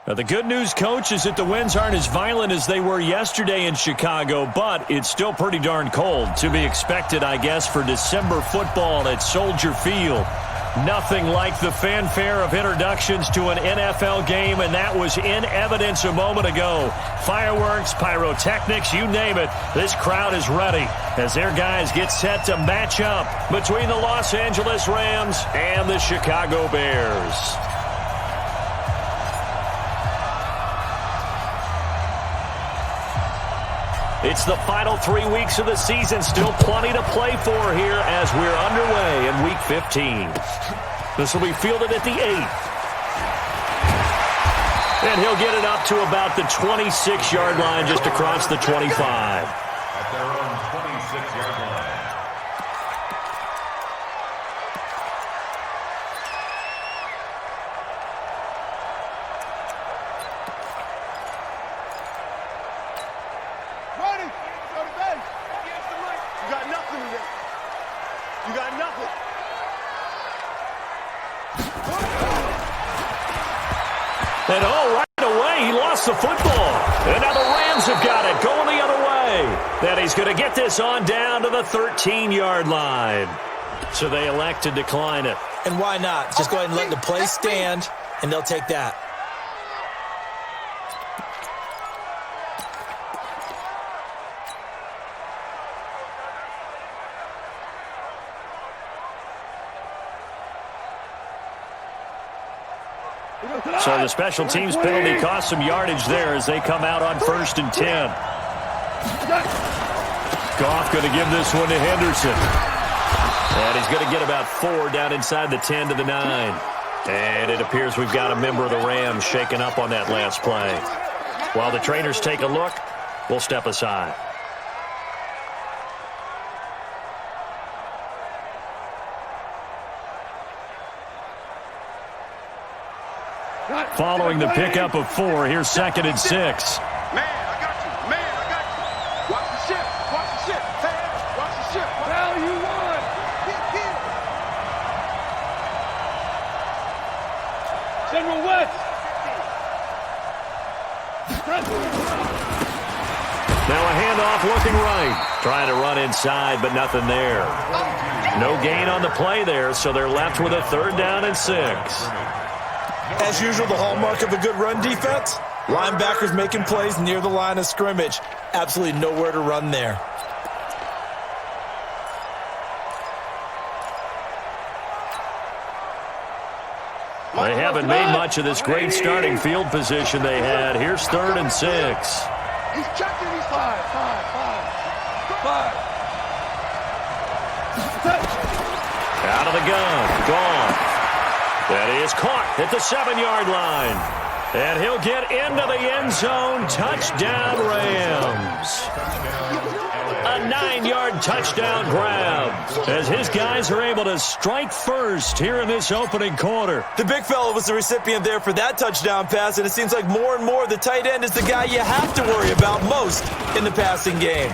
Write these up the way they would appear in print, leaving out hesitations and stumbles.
Now, the good news, Coach, is that the winds aren't as violent as they were yesterday in Chicago, but it's still pretty darn cold. To be expected, I guess, for December football at Soldier Field. Nothing like the fanfare of introductions to an NFL game, and that was in evidence a moment ago. Fireworks, pyrotechnics, you name it. This crowd is ready as their guys get set to match up between the Los Angeles Rams and the Chicago Bears. It's the final 3 weeks of the season. Still plenty to play for here as we're underway in Week 15. This will be fielded at the 8. And he'll get it up to about the 26-yard line, just across the 25. At their own 26-yard line. And right away, he lost the football. And now the Rams have got it, going the other way. And he's going to get this on down to the 13-yard line. So they elect to decline it. And why not? Just go ahead and let the play stand, and they'll take that. So the special teams penalty cost some yardage there as they come out on 1st and 10. Goff going to give this one to Henderson. And he's going to get about 4 down inside the 10 to the 9. And it appears we've got a member of the Rams shaken up on that last play. While the trainers take a look, we'll step aside. Following the pickup of 4, here's 2nd and 6. Man, I got you. Man, I got you. Watch the ship. Watch the ship. Hey, watch the ship. Hell, you won. General West. Now a handoff looking right. Trying to run inside, but nothing there. No gain on the play there, so they're left with a 3rd down and 6. As usual, the hallmark of a good run defense, linebackers making plays near the line of scrimmage. Absolutely nowhere to run there. They haven't made much of this great starting field position they had. Here's 3rd and 6. He's checking. He's 5. Out of the gun. Gone. That is caught at the 7-yard line. And he'll get into the end zone. Touchdown, Rams. A 9-yard touchdown grab as his guys are able to strike first here in this opening quarter. The big fella was the recipient there for that touchdown pass, and it seems like more and more the tight end is the guy you have to worry about most in the passing game.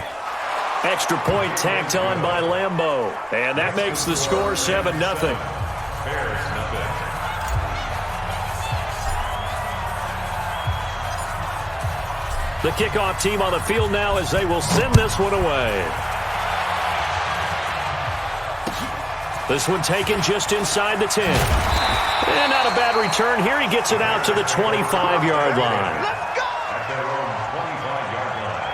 Extra point tacked on by Lambeau. And that makes the score 7-0. The kickoff team on the field now as they will send this one away. This one taken just inside the 10. And not a bad return. Here he gets it out to the 25-yard line. At their own 25-yard line.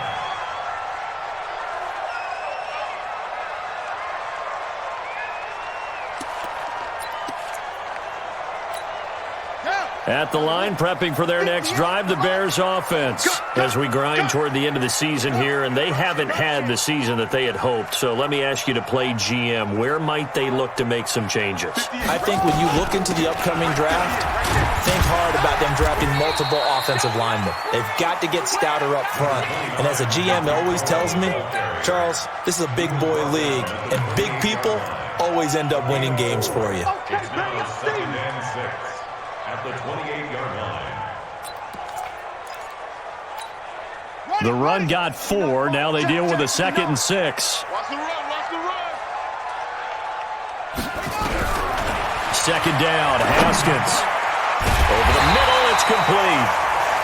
At the line, prepping for their next drive, the Bears offense. As we grind toward the end of the season here, and they haven't had the season that they had hoped. So let me ask you to play GM. Where might they look to make some changes? I think when you look into the upcoming draft, think hard about them drafting multiple offensive linemen. They've got to get stouter up front. And as a GM always tells me, Charles, this is a big boy league, and big people always end up winning games for you. It's now 2nd and 6 at the 28-yard line. The run got 4. Now they deal with a 2nd and 6. Watch the run. Watch the run. 2nd down, Haskins. Over the middle, it's complete.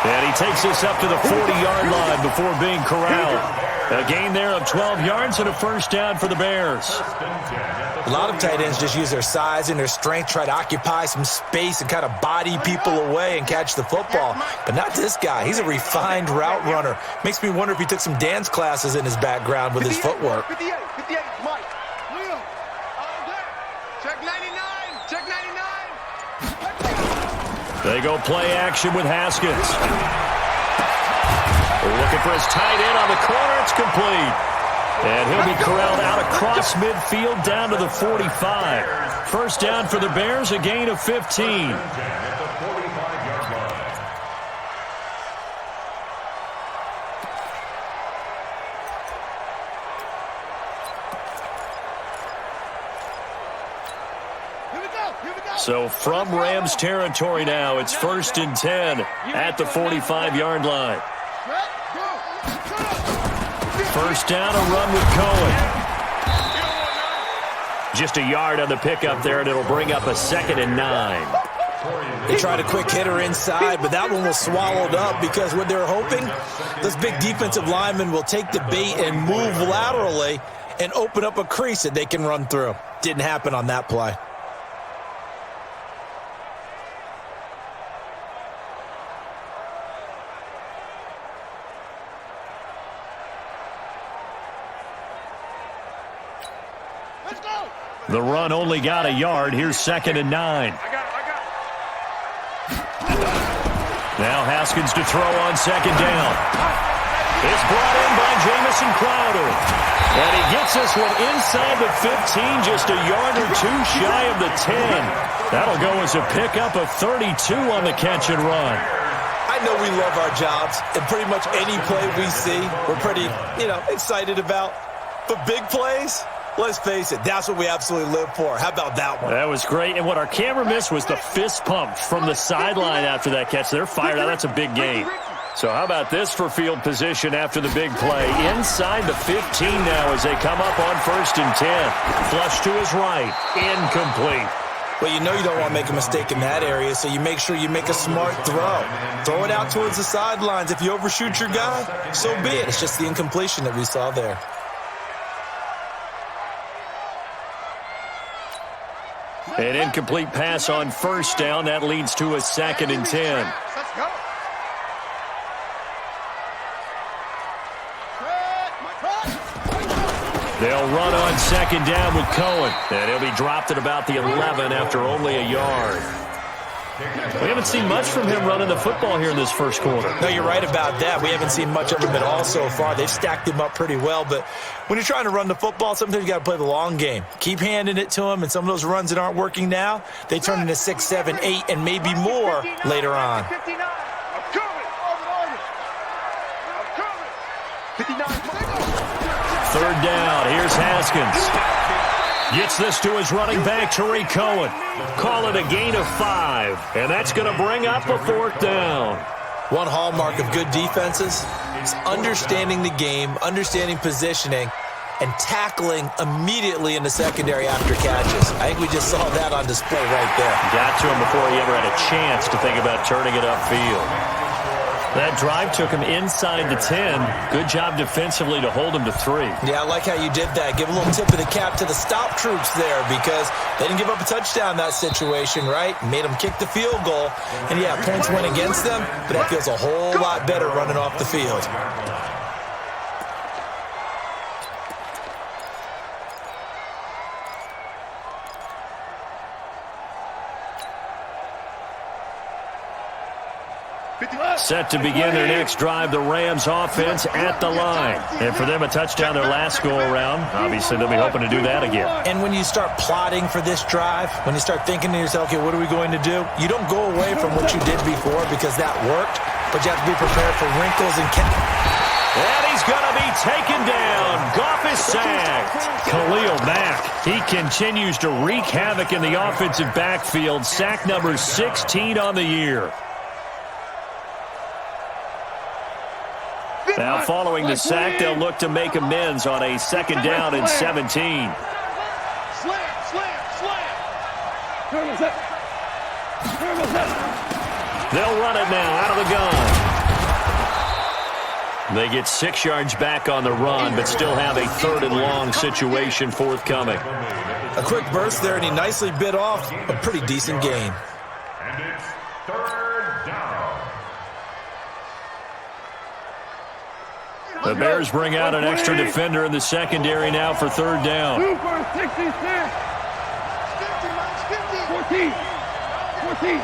And he takes this up to the 40-yard line before being corralled. A gain there of 12 yards and a first down for the Bears. A lot of tight ends just use their size and their strength, try to occupy some space and kind of body people away and catch the football. But not this guy. He's a refined route runner. Makes me wonder if he took some dance classes in his background with his footwork. 58, Mike. Leo. Check 99. Check 99. They go play action with Haskins. Looking for his tight end on the corner. It's complete. And he'll be corralled out across midfield down to the 45. First down for the Bears, a gain of 15. So from Rams territory now, it's 1st and 10 at the 45-yard line. First down, a run with Cohen. Just a yard on the pickup there, and it'll bring up a 2nd and 9. They tried a quick hitter inside, but that one was swallowed up because what they're hoping, this big defensive lineman will take the bait and move laterally and open up a crease that they can run through. Didn't happen on that play. The run only got a yard. Here's 2nd and 9. Now Haskins to throw on 2nd down. It's brought in by Jamison Crowder. And he gets this one inside the 15, just a yard or two shy of the 10. That'll go as a pickup of 32 on the catch and run. I know we love our jobs, and pretty much any play we see, we're pretty, excited about. But big plays, let's face it, that's what we absolutely live for. How about that one? That was great. And what our camera missed was the fist pump from the sideline after that catch. They're fired out. That's a big gain. So how about this for field position after the big play? Inside the 15 now as they come up on 1st and 10. Flush to his right. Incomplete. Well, you know you don't want to make a mistake in that area, so you make sure you make a smart throw. Throw it out towards the sidelines. If you overshoot your guy, so be it. It's just the incompletion that we saw there. An incomplete pass on 1st down. That leads to a 2nd and 10. Let's go. They'll run on 2nd down with Cohen. And he'll be dropped at about the 11 after only a yard. We haven't seen much from him running the football here in this first quarter. No, you're right about that. We haven't seen much of him at all so far. They've stacked him up pretty well. But when you're trying to run the football, sometimes you got to play the long game. Keep handing it to him, and some of those runs that aren't working now, they turn into 6, 7, 8, and maybe more later on. 59. I'm coming. 3rd down. Here's Haskins. Gets this to his running back, Tariq Cohen. Call it a gain of 5. And that's going to bring up a 4th down. One hallmark of good defenses is understanding the game, understanding positioning, and tackling immediately in the secondary after catches. I think we just saw that on display right there. Got to him before he ever had a chance to think about turning it upfield. That drive took him inside the 10. Good job defensively to hold him to 3. Yeah, I like how you did that. Give a little tip of the cap to the stop troops there because they didn't give up a touchdown in that situation, right? Made them kick the field goal. And, yeah, points went against them, but that feels a whole lot better running off the field. Set to begin their next drive, the Rams offense at the line. And for them, a touchdown their last go-around. Obviously, they'll be hoping to do that again. And when you start plotting for this drive, when you start thinking to yourself, okay, what are we going to do? You don't go away from what you did before because that worked, but you have to be prepared for wrinkles and And he's going to be taken down. Goff is sacked. Khalil Mack, he continues to wreak havoc in the offensive backfield. Sack number 16 on the year. Now, following the sack, they'll look to make amends on a 2nd down and 17. Slam. They'll run it now out of the gun. They get 6 yards back on the run, but still have a 3rd and long situation forthcoming. A quick burst there, and he nicely bit off a pretty decent gain. And it's 3rd down. The Bears bring out an extra defender in the secondary now for 3rd down. 2 for 66. 14. 14.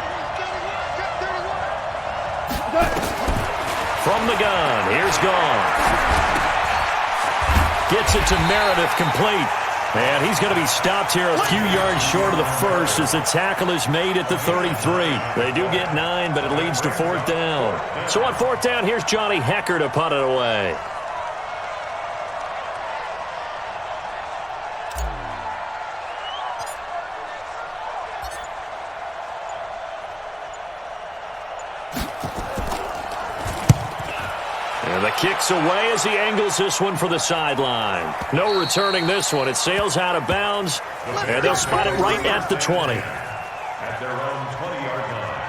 From the gun, here's Gone. Gets it to Meredith, complete. And he's going to be stopped here a few yards short of the first as the tackle is made at the 33. They do get 9, but it leads to 4th down. So on 4th down, here's Johnny Hecker to punt it away. And the kick's away as he angles this one for the sideline. No returning this one. It sails out of bounds, and they'll spot it right at the 20. At their own 20-yard line.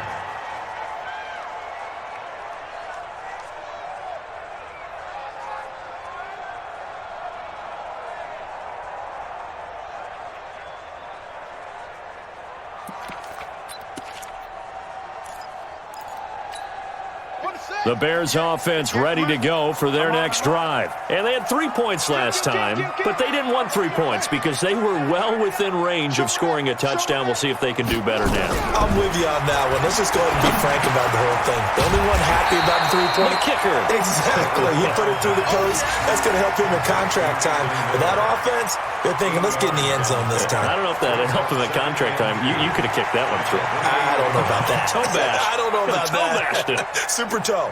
The Bears offense ready to go for their next drive. And they had 3 points last time, but they didn't want 3 points because they were well within range of scoring a touchdown. We'll see if they can do better now. I'm with you on that one. Let's just go ahead and be frank about the whole thing. The only one happy about the 3-point kicker. Exactly. He put it through the post. That's going to help him in contract time. But that offense, they're thinking, let's get in the end zone this time. I don't know if that helped him in contract time. You could have kicked that one through. I don't know about that. Toe bash. I don't know about toe bashed it. Super toe.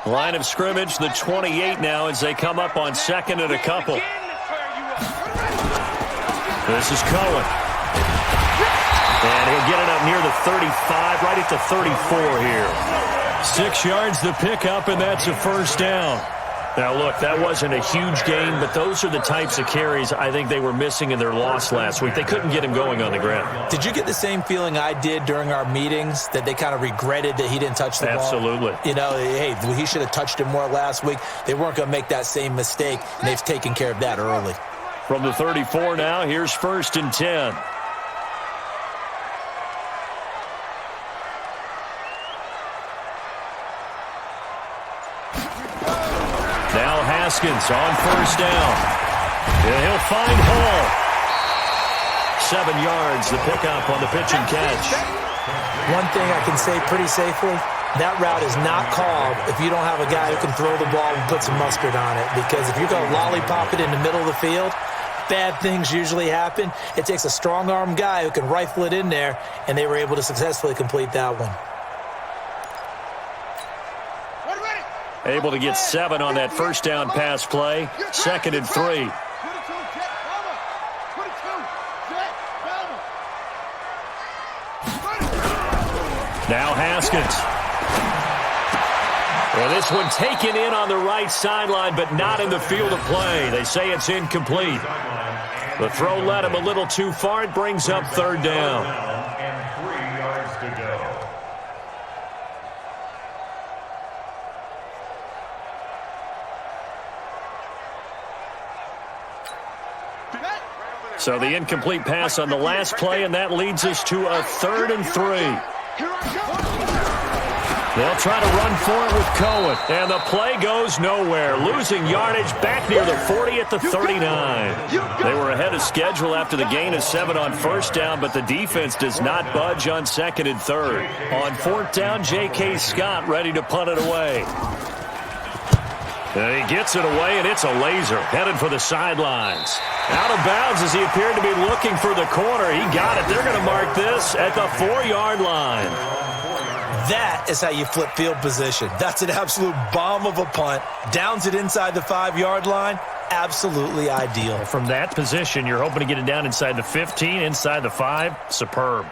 Line of scrimmage, the 28 now as they come up on 2nd and a couple. This is Cohen. And he'll get it up near the 35, right at the 34 here. 6 yards the pickup, and that's a 1st down. Now, look, that wasn't a huge gain, but those are the types of carries I think they were missing in their loss last week. They couldn't get him going on the ground. Did you get the same feeling I did during our meetings, that they kind of regretted that he didn't touch the ball? Absolutely. You know, hey, he should have touched it more last week. They weren't going to make that same mistake, and they've taken care of that early. From the 34 now, here's 1st and 10. Now Haskins on 1st down. And he'll find Hall. 7 yards, the pickup on the pitch and catch. One thing I can say pretty safely, that route is not called if you don't have a guy who can throw the ball and put some mustard on it. Because if you're going to lollipop it in the middle of the field, bad things usually happen. It takes a strong-arm guy who can rifle it in there, and they were able to successfully complete that one. Able to get 7 on that 1st down pass play. 2nd and 3. Now Haskins. Well, this one taken in on the right sideline, but not in the field of play. They say it's incomplete. The throw led him a little too far. It brings up 3rd down. And 3 yards to go. So the incomplete pass on the last play, and that leads us to a 3rd and 3. They'll try to run for it with Cohen, and the play goes nowhere. Losing yardage back near the 40 at the 39. They were ahead of schedule after the gain of 7 on 1st down, but the defense does not budge on 2nd and 3rd. On 4th down, J.K. Scott ready to punt it away. And he gets it away, and it's a laser, headed for the sidelines. Out of bounds as he appeared to be looking for the corner. He got it. They're going to mark this at the 4-yard line. That is how you flip field position. That's an absolute bomb of a punt. Downs it inside the 5-yard line. Absolutely ideal. From that position, you're hoping to get it down inside the 15, inside the 5. Superb.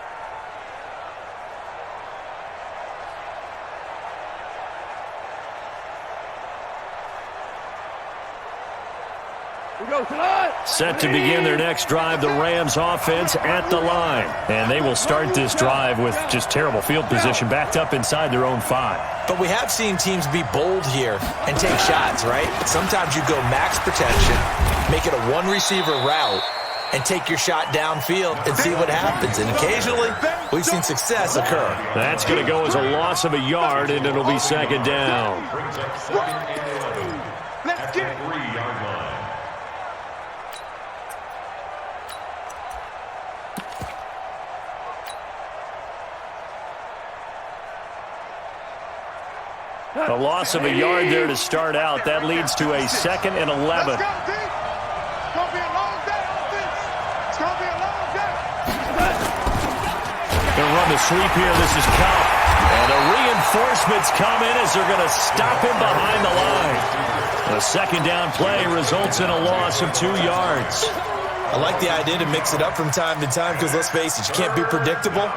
Set to begin their next drive, the Rams offense at the line. And they will start this drive with just terrible field position, backed up inside their own 5. But we have seen teams be bold here and take shots, right? Sometimes you go max protection, make it a one-receiver route, and take your shot downfield and see what happens. And occasionally, we've seen success occur. That's going to go as a loss of a yard, and it'll be second down. Let's get it. 3-yard line. A loss of a yard there to start out. That leads to a 2nd and 11. Let's go, D. It's going to be a long day, offense. It's going to be a long day. Going to run the sweep here. This is Cup. And the reinforcements come in as they're going to stop him behind the line. The second down play results in a loss of 2 yards. I like the idea to mix it up from time to time because, let's face it, you can't be predictable.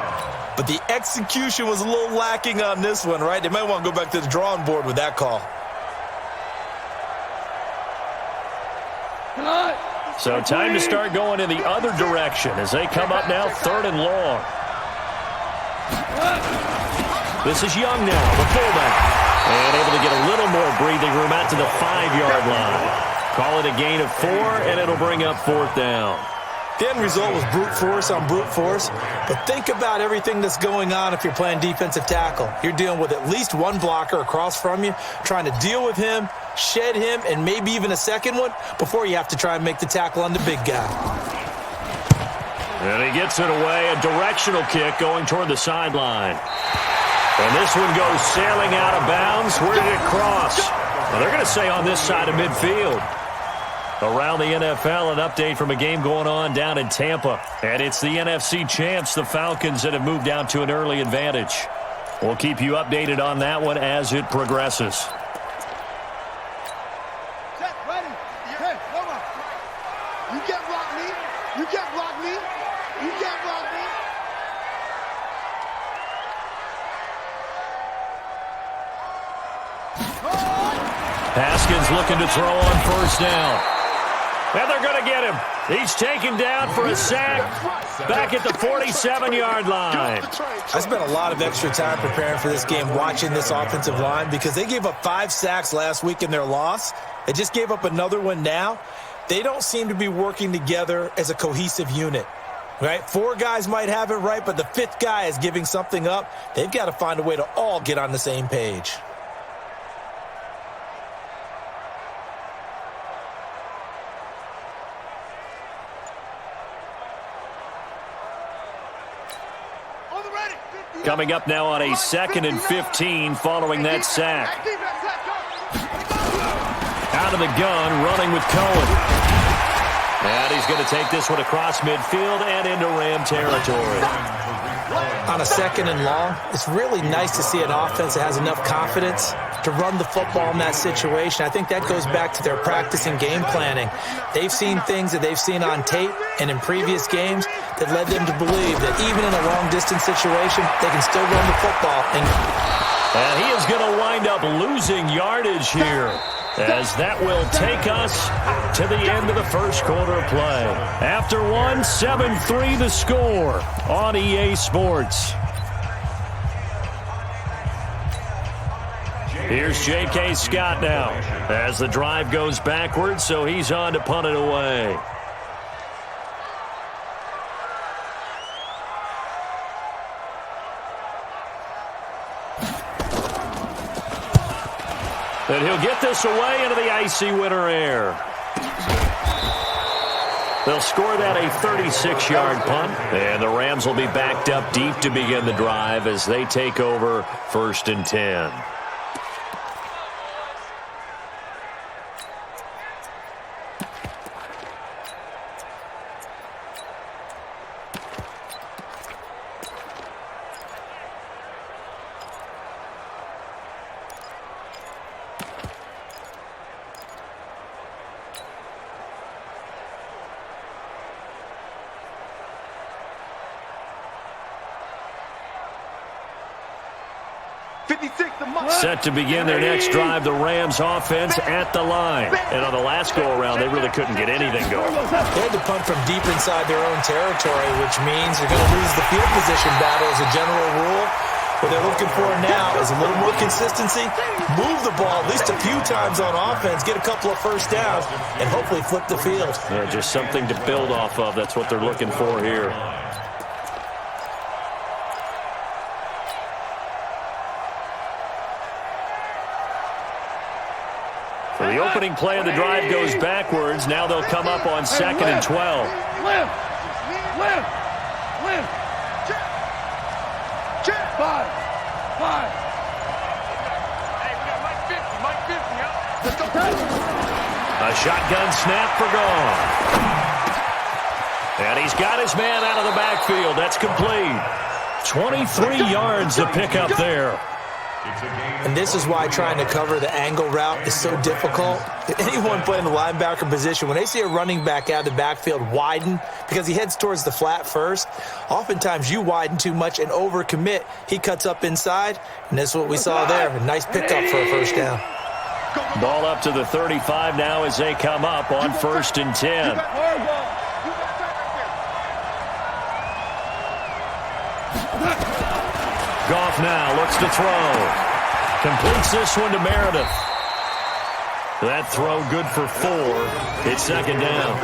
But the execution was a little lacking on this one, right? They might want to go back to the drawing board with that call. So time to start going in the other direction as they come up now 3rd and long. This is Young now, the fullback. And able to get a little more breathing room out to the 5-yard line. Call it a gain of 4, and it'll bring up 4th down. The end result was brute force on brute force, but think about everything that's going on if you're playing defensive tackle. You're dealing with at least one blocker across from you, trying to deal with him, shed him, and maybe even a second one before you have to try and make the tackle on the big guy. And he gets it away, a directional kick going toward the sideline. And this one goes sailing out of bounds. Where did it cross? Well, they're going to say on this side of midfield. Around the NFL, an update from a game going on down in Tampa. And it's the NFC champs, the Falcons, that have moved down to an early advantage. We'll keep you updated on that one as it progresses. Set, ready. Hey, hold on. You can't block me. You can't block me. You can't block me. Haskins looking to throw on 1st down. And they're going to get him. He's taken down for a sack back at the 47-yard line. I spent a lot of extra time preparing for this game, watching this offensive line, because they gave up 5 sacks last week in their loss. They just gave up another one now. They don't seem to be working together as a cohesive unit. Right? 4 guys might have it right, but the 5th guy is giving something up. They've got to find a way to all get on the same page. Coming up now on a 2nd and 15 following that sack. Out of the gun, running with Cohen. And he's going to take this one across midfield and into Ram territory. On a 2nd and long, it's really nice to see an offense that has enough confidence to run the football in that situation. I think that goes back to their practice and game planning. They've seen things that they've seen on tape and in previous games that led them to believe that even in a long-distance situation, they can still run the football. And he is going to wind up losing yardage here, as that will take us to the end of the first quarter of play. After 7-3 the score on EA Sports. Here's J.K. Scott now as the drive goes backwards, so he's on to punt it away. And he'll get this away into the icy winter air. They'll score that a 36-yard punt, and the Rams will be backed up deep to begin the drive as they take over 1st and 10. Set to begin their next drive, the Rams offense at the line. And on the last go-around, they really couldn't get anything going. They had to punt from deep inside their own territory, which means they're going to lose the field position battle as a general rule. What they're looking for now is a little more consistency, move the ball at least a few times on offense, get a couple of first downs, and hopefully flip the field. Yeah, just something to build off of. That's what they're looking for here. So the opening play of the drive goes backwards. Now they'll come up on 2nd and 12. Five. Hey, we got Mike 50, Mike 50, A shotgun snap for gone. And he's got his man out of the backfield. That's complete. 23 yards to pick up there. And this is why trying to cover the angle route is so difficult. Anyone playing the linebacker position, when they see a running back out of the backfield widen because he heads towards the flat first, oftentimes you widen too much and overcommit. He cuts up inside, and that's what we saw there. A nice pickup for a first down. Ball up to the 35 now as they come up on 1st and 10. Goff now looks to throw. Completes this one to Meredith. That throw good for 4. It's 2nd down.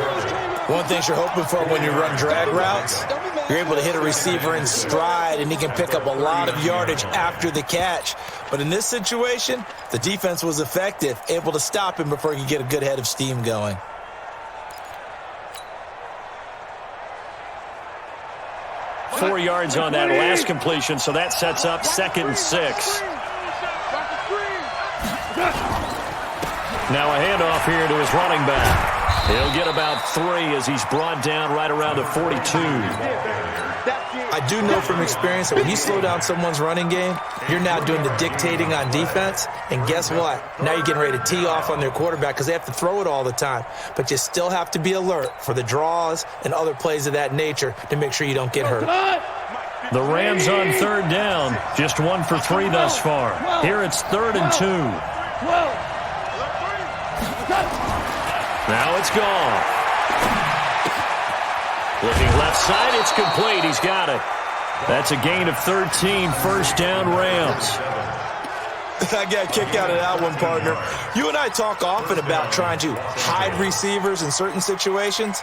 One thing you're hoping for when you run drag routes, you're able to hit a receiver in stride, and he can pick up a lot of yardage after the catch. But in this situation, the defense was effective, able to stop him before he could get a good head of steam going. Four yards on that last completion, so that sets up 2nd and 6. Now a handoff here to his running back. He'll get about 3 as he's brought down right around the 42. I do know from experience that when you slow down someone's running game, you're now doing the dictating on defense. And guess what? Now you're getting ready to tee off on their quarterback because they have to throw it all the time. But you still have to be alert for the draws and other plays of that nature to make sure you don't get hurt. The Rams on 3rd down. Just 1 for 3 thus far. Here it's 3rd and 2. Now it's gone. Looking left side, it's complete. He's got it. That's a gain of 13, 1st down Rams. I got a kick out of that one, partner. You and I talk often about trying to hide receivers in certain situations,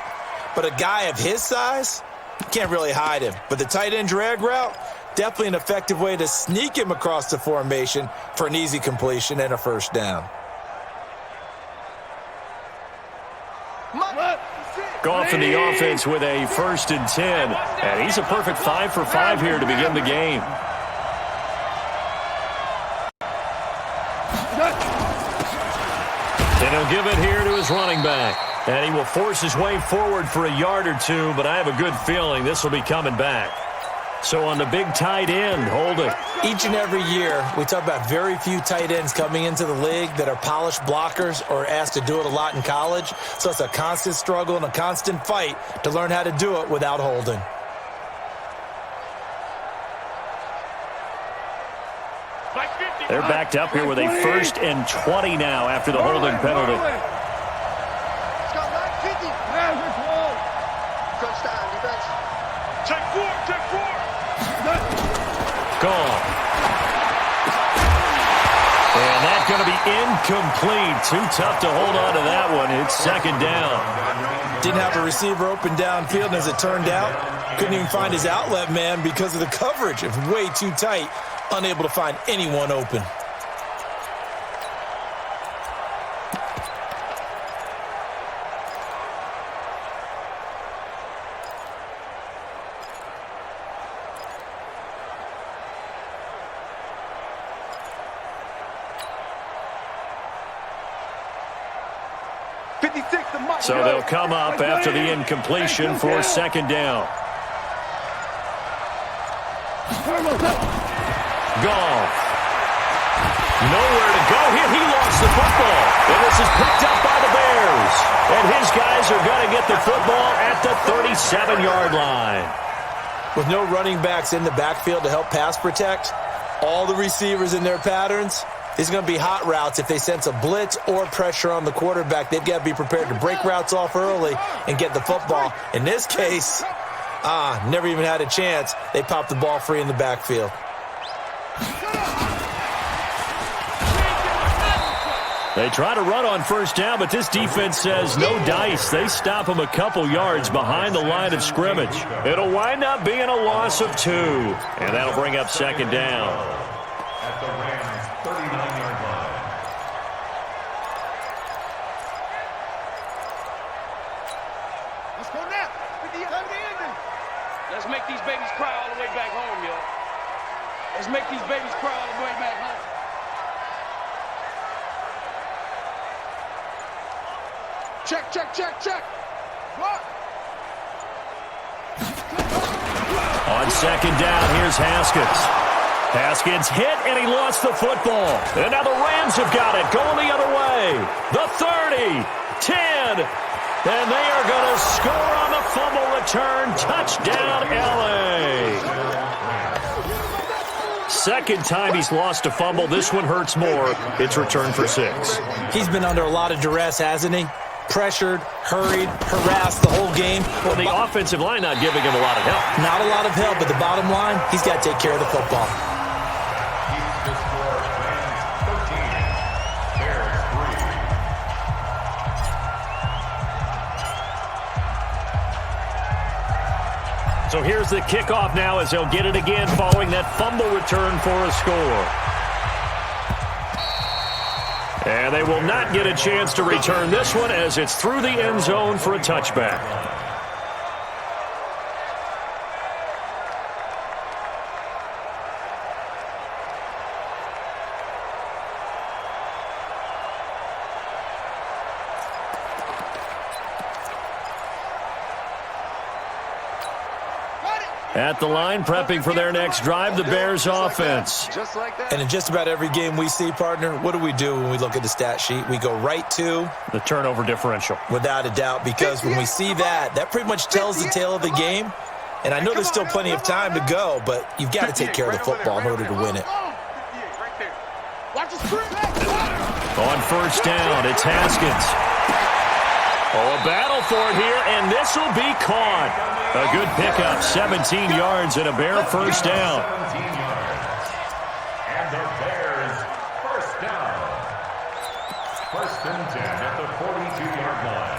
but a guy of his size, you can't really hide him. But the tight end drag route, definitely an effective way to sneak him across the formation for an easy completion and a 1st down. Goff in the offense with a 1st and 10. And he's a perfect 5 for 5 here to begin the game. And he'll give it here to his running back. And he will force his way forward for a yard or 2, but I have a good feeling this will be coming back. So on the big tight end, hold it. Each and every year, we talk about very few tight ends coming into the league that are polished blockers or asked to do it a lot in college. So it's a constant struggle and a constant fight to learn how to do it without holding. They're backed up here with a 1st and 20 now after the holding penalty. Gone. And that's going to be incomplete. Too tough to hold on to that one. It's 2nd down. Didn't have a receiver open downfield, and as it turned out, couldn't even find his outlet man because of the coverage. It was way too tight, unable to find anyone open. So they'll come up after the incompletion for 2nd down. Goff. Nowhere to go here. He lost the football. And this is picked up by the Bears. And his guys are going to get the football at the 37-yard line. With no running backs in the backfield to help pass protect, all the receivers in their patterns. These are going to be hot routes. If they sense a blitz or pressure on the quarterback, they've got to be prepared to break routes off early and get the football. In this case, never even had a chance. They popped the ball free in the backfield. They try to run on first down, but this defense says no dice. They stop them a couple yards behind the line of scrimmage. It'll wind up being a loss of 2, and that'll bring up second down. At the Rams' 39-yard line. Let's go now. Let's make these babies cry all the way back home, yo. Let's make these babies cry all the way back home. Check, check, check, check. What? On second down, here's Haskins. Haskins hit, and he lost the football. And now the Rams have got it, going the other way. The 30, 10, and they are going to score on the fumble return. Touchdown, L.A. Second time he's lost a fumble. This one hurts more. It's returned for 6. He's been under a lot of duress, hasn't he? Pressured, hurried, harassed the whole game. Well, the offensive line not giving him a lot of help. Not a lot of help, but the bottom line, he's got to take care of the football. Keeps the score. Rams 13. Bears 3. So here's the kickoff now as they'll get it again following that fumble return for a score. And they will not get a chance to return this one as it's through the end zone for a touchback. At the line, prepping for their next drive, the Bears offense. Just like that. And in just about every game we see, partner, what do we do when we look at the stat sheet? We go right to The turnover differential. without a doubt, because when we see that, that pretty much tells the tale of the game. And I know there's still plenty of time to go, but you've got to take care of the football in order to win it. Right there. Watch the screen. On first down, it's Haskins. Oh, a battle for it here, and this will be caught. A good pickup, 17 yards and a Bear first down. 17 yards. And the Bears first down. 1st and 10 at the 42-yard line.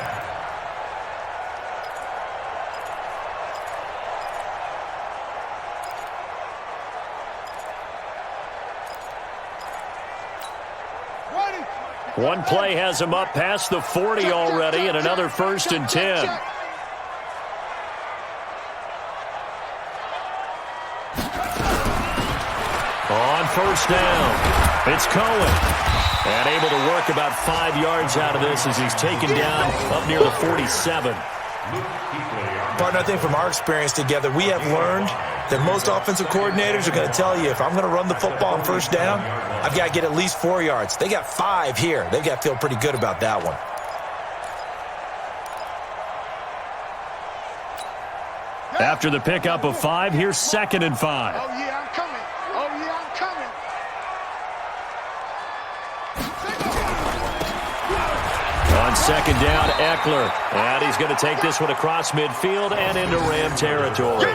One play has him up past the 40 already, and another 1st and 10. On first down, it's Cohen. And able to work about 5 yards out of this as he's taken down up near the 47. Partner, I think from our experience together, we have learned that most offensive coordinators are going to tell you, if I'm going to run the football on first down, I've got to get at least 4 yards. They got 5 here. They've got to feel pretty good about that one. After the pickup of 5, here's 2nd and 5. Oh, yeah, I'm coming. Oh, yeah, I'm coming. On second down, Eckler. And he's going to take this one across midfield and into Ram territory.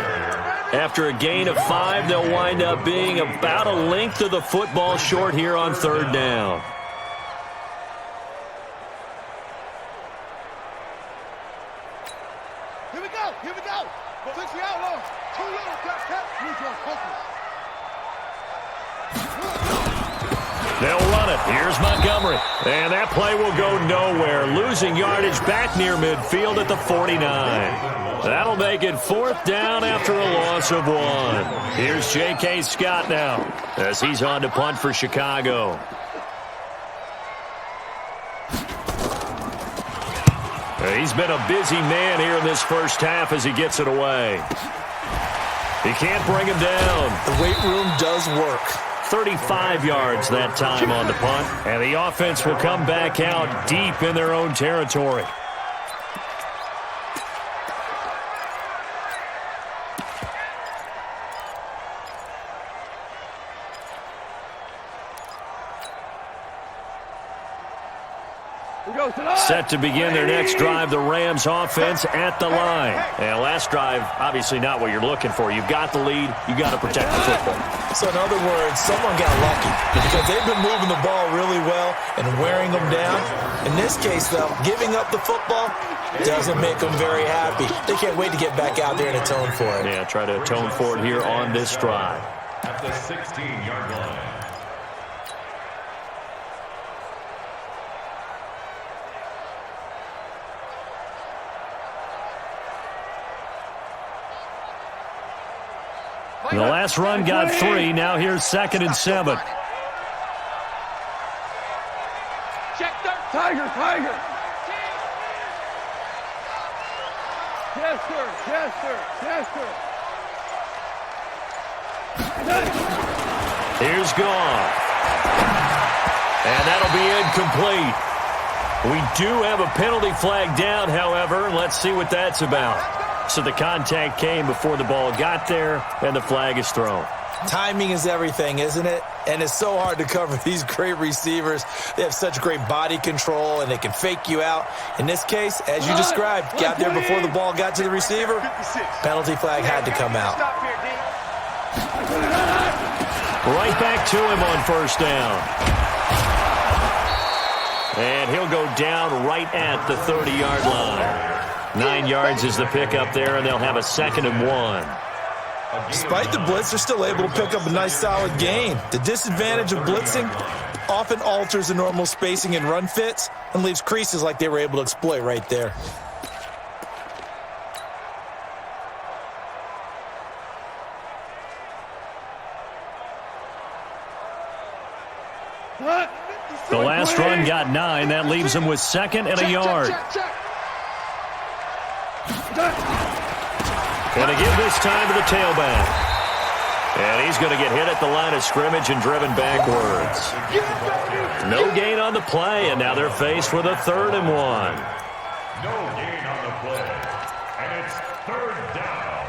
After a gain of 5, they'll wind up being about a length of the football short here on 3rd down. Here we go. Here we go. 6 outlaws. 2 yards. Tap. Use your focus. They'll run it. Here's Montgomery. And that play will go nowhere. Losing yardage back near midfield at the 49. That'll make it 4th down after a loss of 1. Here's J.K. Scott now as he's on to punt for Chicago. He's been a busy man here in this first half as he gets it away. He can't bring him down. The weight room does work. 35 yards that time on the punt, and the offense will come back out deep in their own territory. Set to begin their next drive, the Rams offense at the line. And last drive, obviously not what you're looking for. You've got the lead. You got to protect the football. So in other words, someone got lucky because they've been moving the ball really well and wearing them down. In this case, though, giving up the football doesn't make them very happy. They can't wait to get back out there and atone for it. Yeah, try to atone for it here on this drive. At the 16-yard line. The last run got 3. Now here's 2nd and 7. Check that. Tiger. Yes, sir. Here's Goff. And that'll be incomplete. We do have a penalty flag down, however. Let's see what that's about. So the contact came before the ball got there, and the flag is thrown. Timing is everything, isn't it? And it's so hard to cover these great receivers. They have such great body control, and they can fake you out. In this case, as you described, got there before the ball got to the receiver. Penalty flag had to come out. Right back to him on first down. And he'll go down right at the 30-yard line. 9 yards is the pickup there, and they'll have a 2nd and 1. Despite the blitz, they're still able to pick up a nice, solid gain. The disadvantage of blitzing often alters the normal spacing and run fits and leaves creases like they were able to exploit right there. The last run got 9. That leaves them with 2nd and a yard. Going to give this time to the tailback. And he's going to get hit at the line of scrimmage and driven backwards. No gain on the play, and now they're faced with a 3rd and 1. No gain on the play. And it's 3rd down.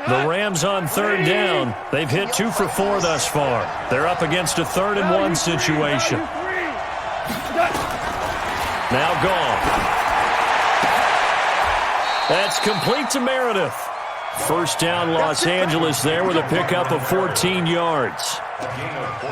The Rams on 3rd down. They've hit 2 for 4 thus far. They're up against a 3rd and 1 situation. Now Goff. That's complete to Meredith. First down, Los Angeles there with a pickup of 14 yards.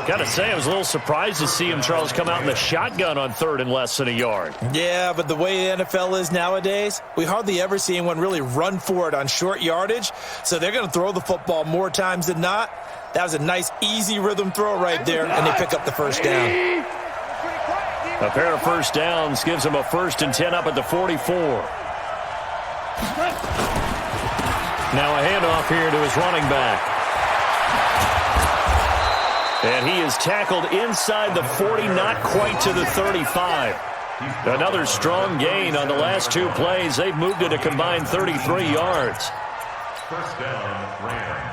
Got to say, I was a little surprised to see him, Charles, come out in the shotgun on 3rd and less than a yard. Yeah, but the way the NFL is nowadays, we hardly ever see anyone really run for it on short yardage, so they're going to throw the football more times than not. That was a nice, easy rhythm throw right there, and they pick up the first down. A pair of first downs gives them a 1st and 10 up at the 44. Now a handoff here to his running back. And he is tackled inside the 40, not quite to the 35. Another strong gain on the last 2 plays. They've moved it a combined 33 yards. First down, Rams.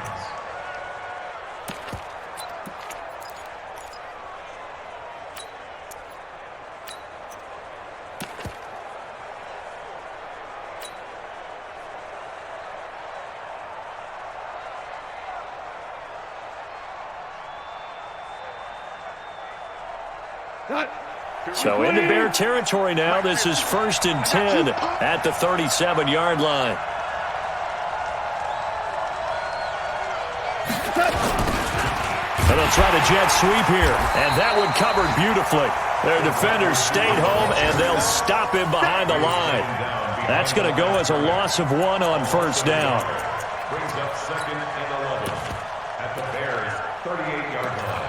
So into Bear territory now. This is 1st and 10 at the 37-yard line. And they'll try the jet sweep here. And that one covered beautifully. Their defenders stayed home, and they'll stop him behind the line. That's going to go as a loss of 1 on first down. Brings up 2nd and 11 at the Bears' 38-yard line.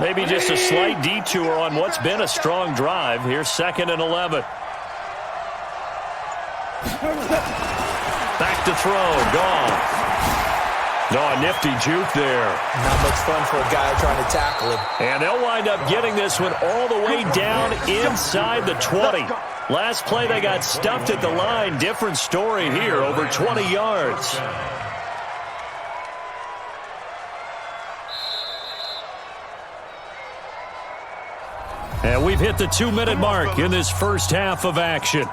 Maybe just a slight detour on what's been a strong drive. Here's 2nd and 11. Back to throw. Goff. No, a nifty juke there. Not much fun for a guy trying to tackle him. And they'll wind up getting this one all the way down inside the 20. Last play, they got stuffed at the line. Different story here, over 20 yards. And we've hit the 2-minute mark in this first half of action.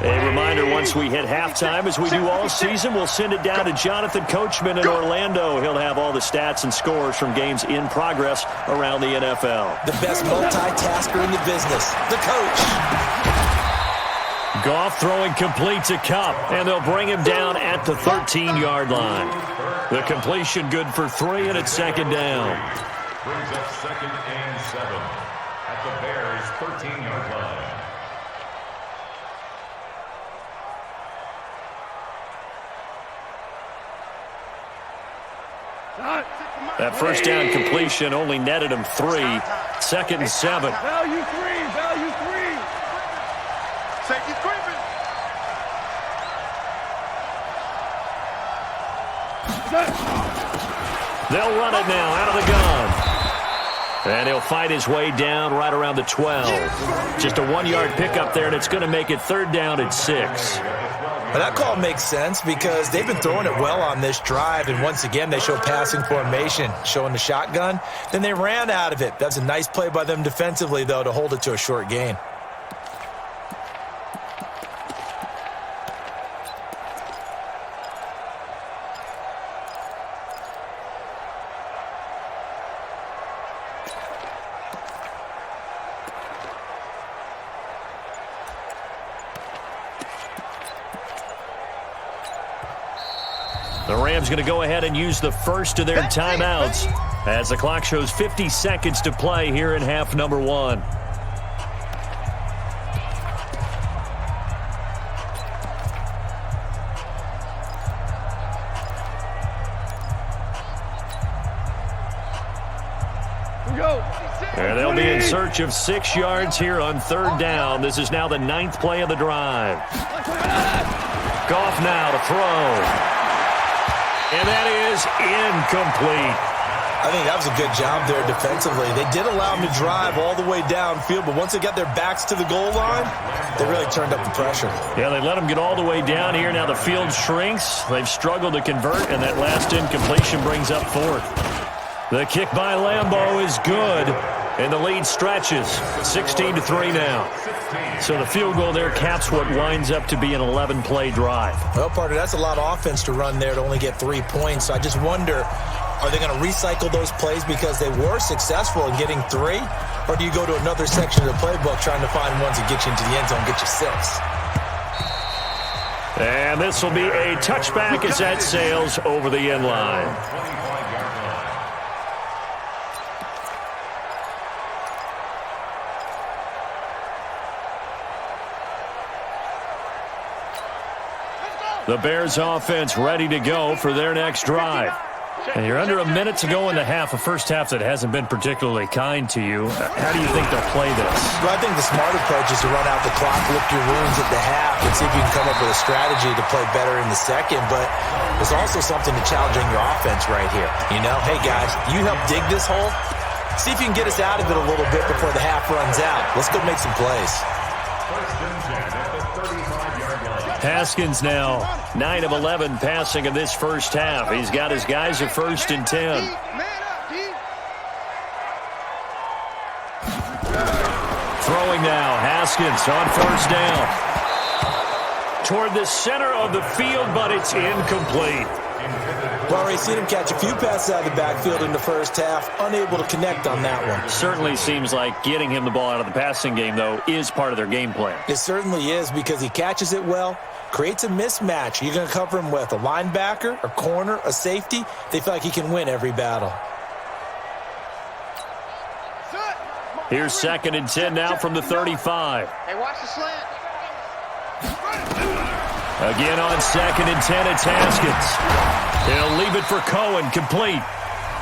A reminder, once we hit halftime, as we do all season, we'll send it down to Jonathan Coachman in Orlando. He'll have all the stats and scores from games in progress around the NFL. The best multitasker in the business, the coach. Goff throwing complete to Kupp, and they'll bring him down at the 13-yard line. The completion good for 3, and it's second down. Brings up 2nd and 7 at the Bears' 13-yard line. That first down completion only netted him 3. 2nd and 7. Value 3. Value 3. Safety creeping. They'll run it now out of the gun. And he'll fight his way down right around the 12. Just a 1-yard pickup there, and it's going to make it 3rd down at 6. Well, that call makes sense because they've been throwing it well on this drive, and once again they show passing formation, showing the shotgun. Then they ran out of it. That's a nice play by them defensively, though, to hold it to a short gain. The Rams going to go ahead and use the first of their timeouts as the clock shows 50 seconds to play here in half number 1. And they'll be in search of 6 yards here on 3rd down. This is now the 9th play of the drive. Goff now to throw. And that is incomplete. I think that was a good job there defensively. They did allow him to drive all the way downfield, but once they got their backs to the goal line, they really turned up the pressure. Yeah, they let him get all the way down here. Now the field shrinks. They've struggled to convert, and that last incompletion brings up 4th. The kick by Lambeau is good, and the lead stretches. 16-3 now. So the field goal there caps what winds up to be an 11-play drive. Well, partner, that's a lot of offense to run there to only get 3 points. So I just wonder, are they going to recycle those plays because they were successful in getting 3? Or do you go to another section of the playbook trying to find ones that get you into the end zone, get you 6? And this will be a touchback as that sails over the end line. The Bears offense ready to go for their next drive. And you're under a minute to go in the half, a first half that hasn't been particularly kind to you. How do you think they'll play this? Well, I think the smart approach is to run out the clock, lick your wounds at the half, and see if you can come up with a strategy to play better in the second. But there's also something to challenging your offense right here. You know, hey, guys, you help dig this hole. See if you can get us out of it a little bit before the half runs out. Let's go make some plays. Haskins now 9 of 11 passing in this first half. He's got his guys at 1st and 10. Throwing now, Haskins on 1st down. Toward the center of the field, but it's incomplete. Well, we've seen him catch a few passes out of the backfield in the first half, unable to connect on that one. Certainly seems like getting him the ball out of the passing game, though, is part of their game plan. It certainly is because he catches it well, creates a mismatch. You're going to cover him with a linebacker, a corner, a safety. They feel like he can win every battle. Here's 2nd and 10 now from the 35. Hey, watch the slant. Again on 2nd and 10, it's Haskins. He'll leave it for Cohen, complete.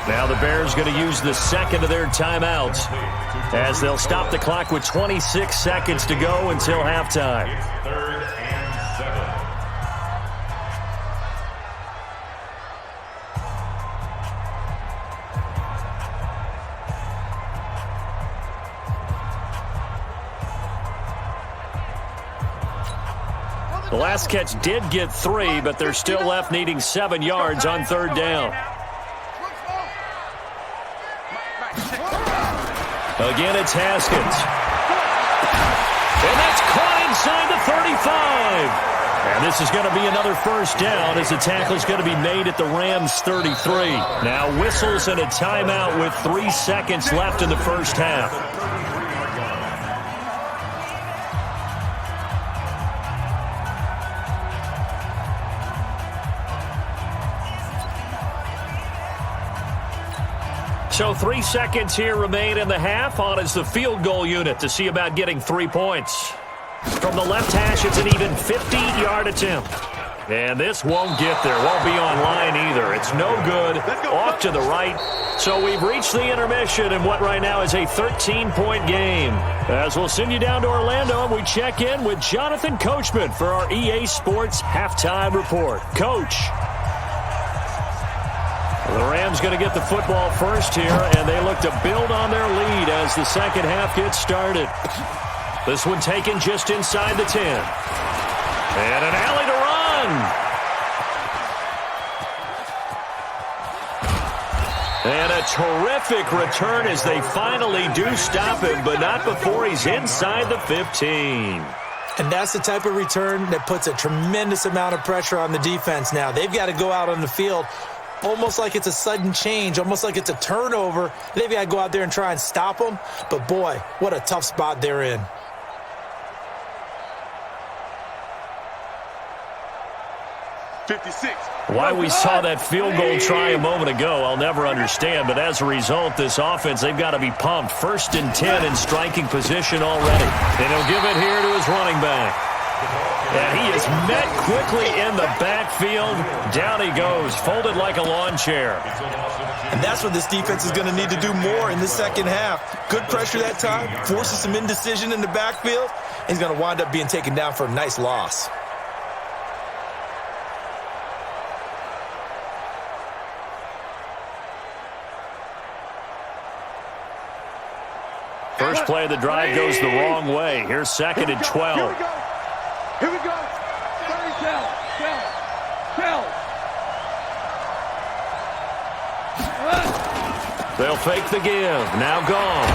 Now the Bears going to use the second of their timeouts as they'll stop the clock with 26 seconds to go until halftime. It's 3rd and 7. The last catch did get 3, but they're still left needing 7 yards on 3rd down. Again, it's Haskins. And that's caught inside the 35. And this is going to be another 1st down as the tackle is going to be made at the Rams' 33. Now whistles and a timeout with 3 seconds left in the 1st half. So 3 seconds here remain in the half. On is the field goal unit to see about getting 3 points. From the left hash, it's an even 50-yard attempt. And this won't get there. Won't be on line either. It's no good. Off to the right. So we've reached the intermission in what right now is a 13-point game. As we'll send you down to Orlando, and we check in with Jonathan Coachman for our EA Sports Halftime Report. Coach. The Rams going to get the football first here, and they look to build on their lead as the second half gets started. This one taken just inside the 10. And an alley to run. And a terrific return as they finally do stop him, but not before he's inside the 15. And that's the type of return that puts a tremendous amount of pressure on the defense now. They've got to go out on the field almost like it's a sudden change, almost like it's a turnover. They've got to go out there and try and stop them. But, boy, what a tough spot they're in. Why we saw that field goal try a moment ago, I'll never understand. But as a result, this offense, they've got to be pumped. 1st and 10 in striking position already. And he'll give it here to his running back. And he is met quickly in the backfield. Down he goes, folded like a lawn chair. And that's what this defense is going to need to do more in the second half. Good pressure that time, forces some indecision in the backfield. He's going to wind up being taken down for a nice loss. First play of the drive goes the wrong way. Here's 2nd and 12. Here we go. Tell. They'll fake the give. Now gone.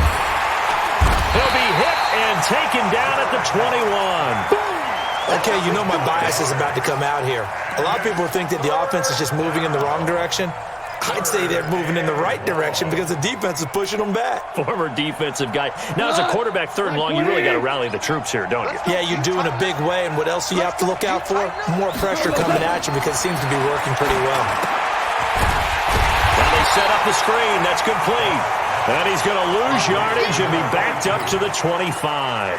He'll be hit and taken down at the 21. Okay, you know my bias is about to come out here. A lot of people think that the offense is just moving in the wrong direction. I'd say they're moving in the right direction because the defense is pushing them back. Former defensive guy. Now, as a quarterback 3rd and long, you really got to rally the troops here, don't you? Yeah, you do in a big way. And what else do you have to look out for? More pressure coming at you because it seems to be working pretty well. Now they set up the screen. That's complete. And he's going to lose yardage and be backed up to the 25.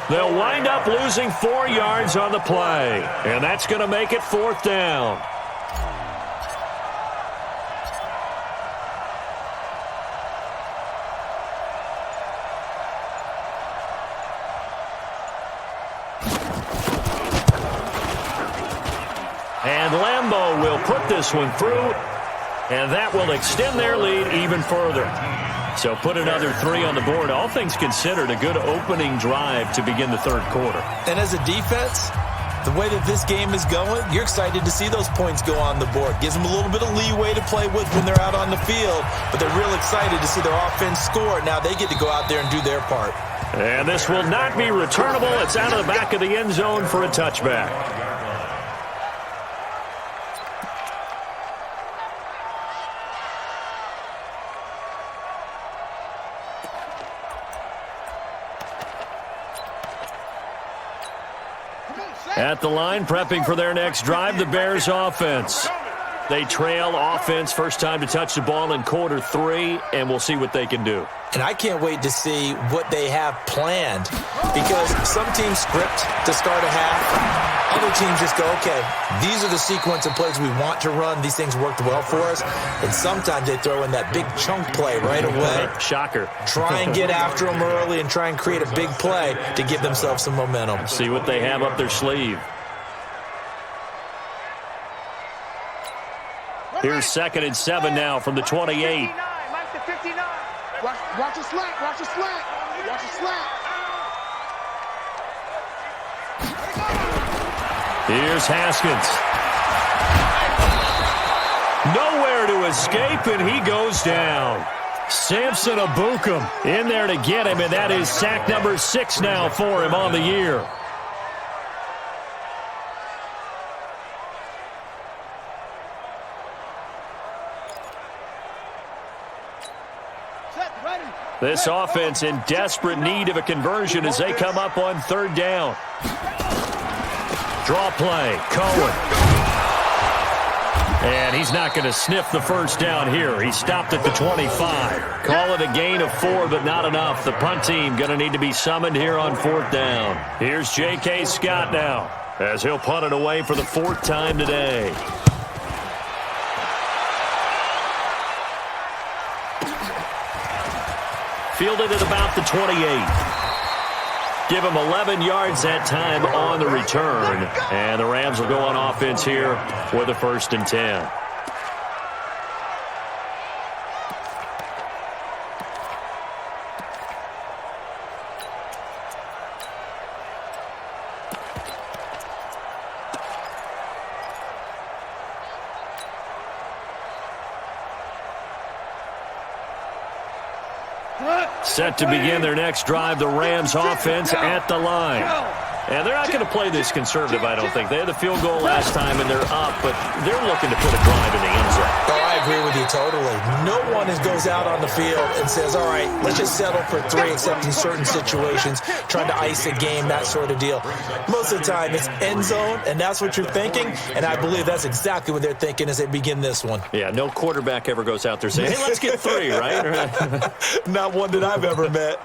They'll wind up losing 4 yards on the play. And that's going to make it 4th down. And Lambeau will put this one through, and that will extend their lead even further. So put another 3 on the board. All things considered, a good opening drive to begin the 3rd quarter. And as a defense, the way that this game is going, you're excited to see those points go on the board. Gives them a little bit of leeway to play with when they're out on the field, but they're real excited to see their offense score. Now they get to go out there and do their part. And this will not be returnable. It's out of the back of the end zone for a touchback. At the line, prepping for their next drive, the Bears offense. They trail offense, first time to touch the ball in quarter 3, and we'll see what they can do. And I can't wait to see what they have planned, because some teams script to start a half. Other teams just go, okay, these are the sequence of plays we want to run. These things worked well for us. And sometimes they throw in that big chunk play right away. Shocker. Try and get after them early and try and create a big play to give themselves some momentum. See what they have up their sleeve. Here's 2nd and 7 now from the 28. Watch the slant. Watch the slant. Watch the slant. Here's Haskins. Nowhere to escape, and he goes down. Samson Abukum in there to get him, and that is sack number 6 now for him on the year. This offense in desperate need of a conversion as they come up on 3rd down. Draw play, Cohen. And he's not going to sniff the first down here. He stopped at the 25. Call it a gain of 4, but not enough. The punt team going to need to be summoned here on 4th down. Here's J.K. Scott now as he'll punt it away for the 4th time today. Fielded at about the 28. Give him 11 yards that time on the return. And the Rams will go on offense here with a 1st and 10. Set to begin their next drive, the Rams offense at the line. And they're not going to play this conservative, I don't think. They had the field goal last time, and they're up, but they're looking to put a drive in the end zone. Oh, I agree with you totally. No one goes out on the field and says, all right, let's just settle for 3, except in certain situations, trying to ice a game, that sort of deal. Most of the time, it's end zone, and that's what you're thinking, and I believe that's exactly what they're thinking as they begin this one. Yeah, no quarterback ever goes out there saying, hey, let's get 3, right? Not one that I've ever met.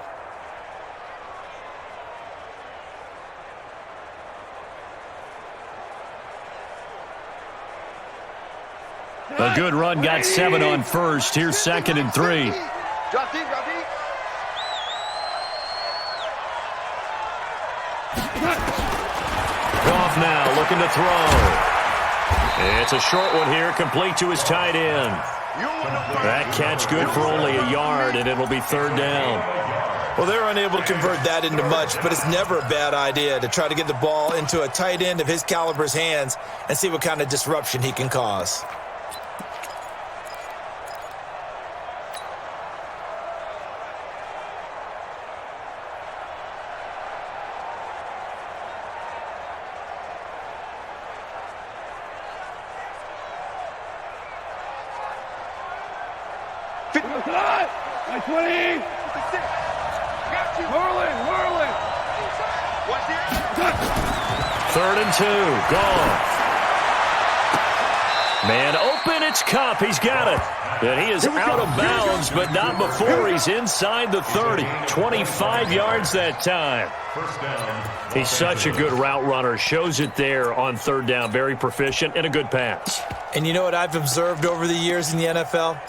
A good run, got 7 on first. Here's 2nd and 3. Drop deep, drop deep. Goff now looking to throw. It's a short one here, complete to his tight end. That catch good for only a yard, and it'll be 3rd down. Well, they're unable to convert that into much, but it's never a bad idea to try to get the ball into a tight end of his caliber's hands and see what kind of disruption he can cause. My 20. Whirling. 3rd and 2. Gone. Man open, it's Kupp. He's got it. And he is out of bounds, but not before he's inside the 30. 25 yards that time. He's such a good route runner. Shows it there on 3rd down. Very proficient and a good pass. And you know what I've observed over the years in the NFL?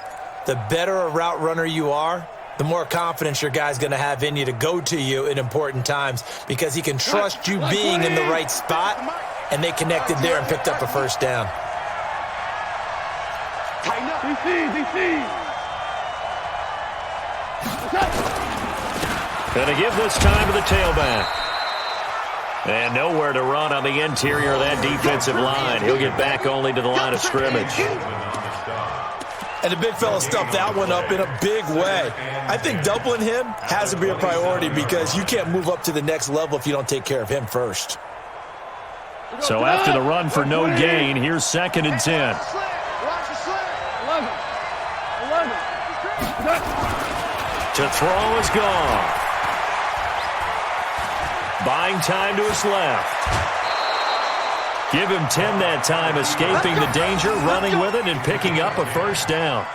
The better a route runner you are, the more confidence your guy's going to have in you to go to you at important times, because he can trust you being in the right spot, and they connected there and picked up a 1st down. And to give this time to the tailback. And nowhere to run on the interior of that defensive line. He'll get back only to the line of scrimmage. And the big fella stuffed that one up in a big way. I think doubling him has to be a priority, because you can't move up to the next level if you don't take care of him first. So after the run for no gain, here's 2nd and 10. To throw is gone. Buying time to his left. Give him 10 that time, escaping the danger, running with it, and picking up a first down.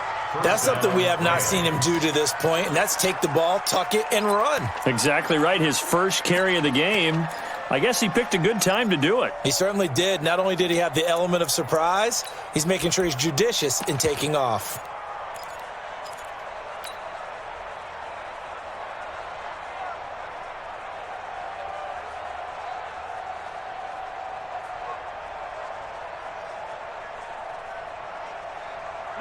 That's something we have not seen him do to this point, and that's take the ball, tuck it, and run. Exactly right. His first carry of the game. I guess he picked a good time to do it. He certainly did. Not only did he have the element of surprise, he's making sure he's judicious in taking off.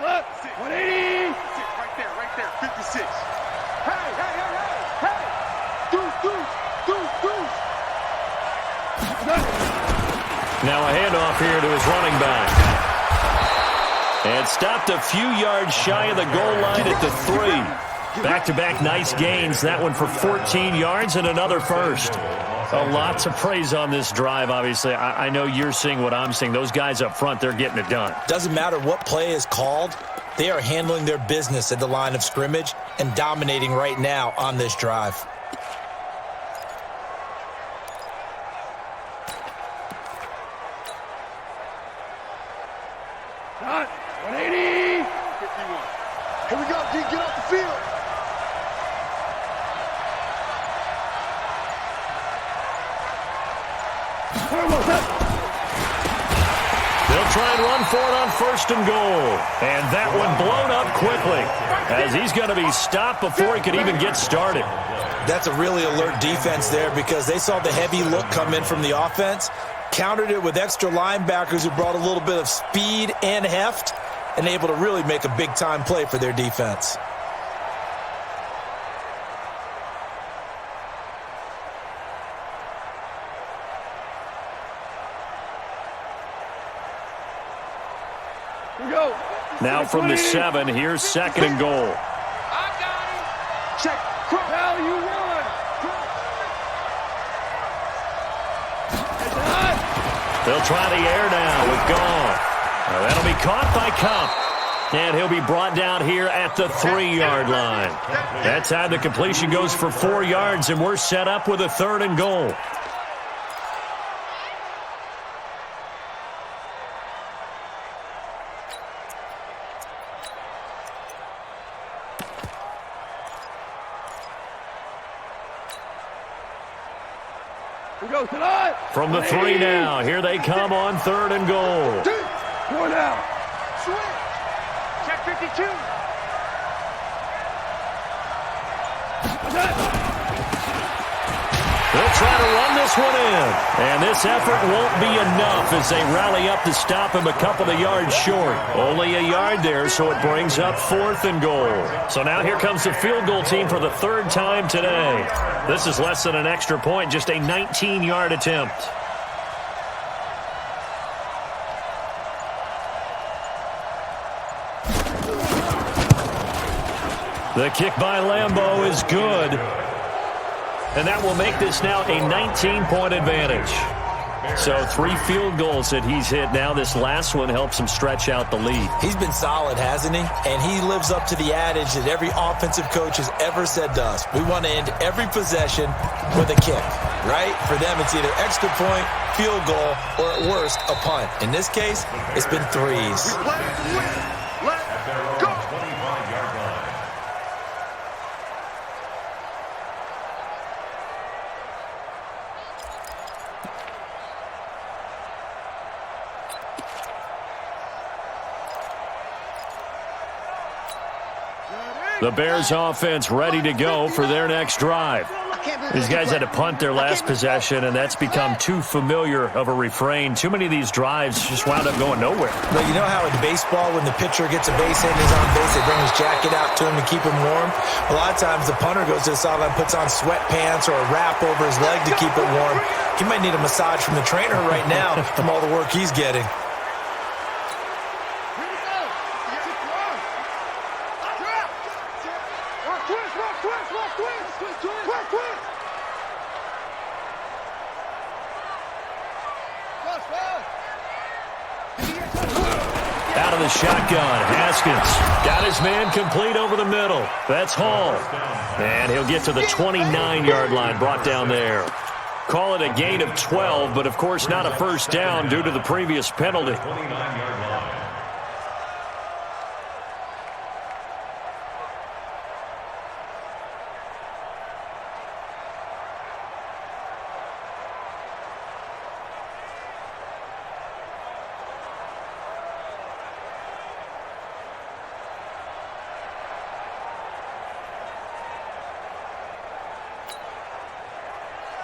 Look, 180. Right there, 56. Hey. Deuce. Now a handoff here to his running back. And stopped a few yards shy of the goal line at the 3. Back-to-back nice gains. That one for 14 yards and another first. Lots of praise on this drive, obviously. I know you're seeing what I'm seeing. Those guys up front, they're getting it done. Doesn't matter what play is called. They are handling their business at the line of scrimmage and dominating right now on this drive. Dot, 180. 51. Here we go, D. Get off the field. They'll try and run for it on 1st and goal. And that one blown up quickly as he's going to be stopped before he could even get started. That's a really alert defense there because they saw the heavy look come in from the offense, countered it with extra linebackers who brought a little bit of speed and heft, and able to really make a big-time play for their defense. Here we go. Now from the 7, here's 2nd and goal. I got him. Check. Now you run. They'll try the air now with Gall. Now that'll be caught by Cup. And he'll be brought down here at the 3-yard line. That time the completion goes for 4 yards, and we're set up with a 3rd and goal. From the 3 now, here they come on 3rd and goal. 1 out. Switch. Check 52. They'll try to run this one in. And this effort won't be enough as they rally up to stop him a couple of yards short. Only a yard there, so it brings up 4th and goal. So now here comes the field goal team for the 3rd time today. This is less than an extra point, just a 19-yard attempt. The kick by Lambeau is good. And that will make this now a 19-point advantage. So 3 field goals that he's hit now. This last one helps him stretch out the lead. He's been solid, hasn't he? And he lives up to the adage that every offensive coach has ever said to us. We want to end every possession with a kick, right? For them, it's either extra point, field goal, or at worst, a punt. In this case, it's been 3s. Let's go. 25-yard line. The Bears offense ready to go for their next drive. These guys had to punt their last possession, and that's become too familiar of a refrain. Too many of these drives just wound up going nowhere. But you know how in baseball, when the pitcher gets a base hit and he's on base, they bring his jacket out to him to keep him warm? A lot of times the punter goes to the sideline, puts on sweatpants or a wrap over his leg to keep it warm. He might need a massage from the trainer right now from all the work he's getting. Out of the shotgun, Haskins got his man complete over the middle. That's Hall. And he'll get to the 29-yard line, brought down there. Call it a gain of 12, but of course not a first down due to the previous penalty. 29-yard line.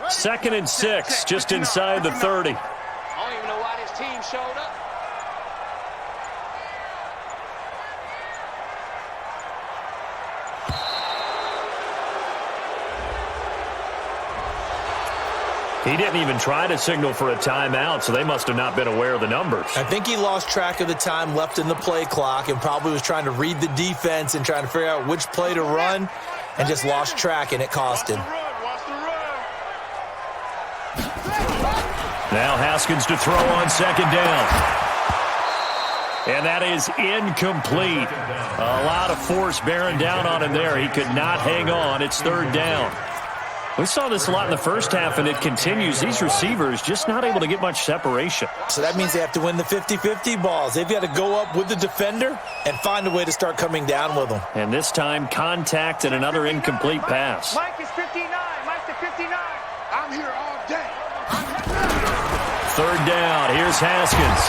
Second and 6, just inside the 30. I don't even know why this team showed up. He didn't even try to signal for a timeout, so they must have not been aware of the numbers. I think he lost track of the time left in the play clock and probably was trying to read the defense and trying to figure out which play to run and just lost track, and it cost him. Now Haskins to throw on second down. And that is incomplete. A lot of force bearing down on him there. He could not hang on. It's third down. We saw this a lot in the first half, and it continues. These receivers just not able to get much separation. So that means they have to win the 50-50 balls. They've got to go up with the defender and find a way to start coming down with them. And this time, contact and another incomplete pass. Mike is 59. Mike to 59. I'm here all day. Third down. Here's Haskins.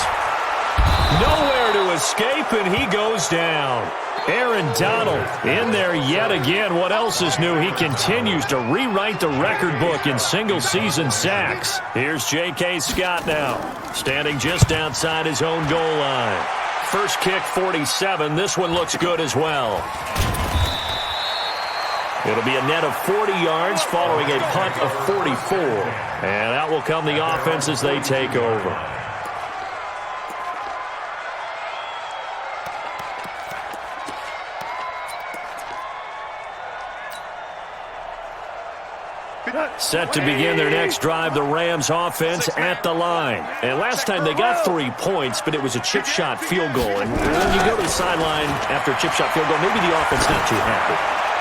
Nowhere to escape, and he goes down. Aaron Donald in there yet again. What else is new? He continues to rewrite the record book in single-season sacks. Here's J.K. Scott now, standing just outside his own goal line. First kick, 47. This one looks good as well. It'll be a net of 40 yards following a punt of 44. And out will come the offense as they take over. Set to begin their next drive, the Rams offense at the line. And last time they got 3 points, but it was a chip shot field goal. And when you go to the sideline after a chip shot field goal, maybe the offense not too happy.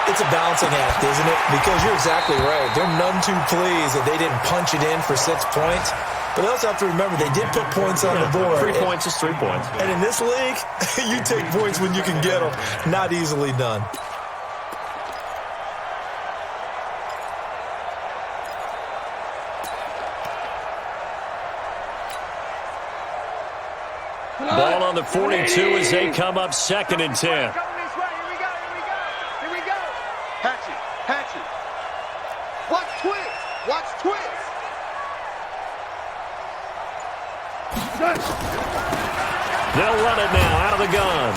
It's a balancing act, isn't it? Because you're exactly right. They're none too pleased that they didn't punch it in for 6 points. But they also have to remember they did put points on the board. 3 points is 3 points. And in this league, you take points when you can get them. Not easily done. Ball on the 42 as they come up second and 10. Coming this way. Here we go. Here we go. Hatch it. Watch twist. They'll run it now out of the gun.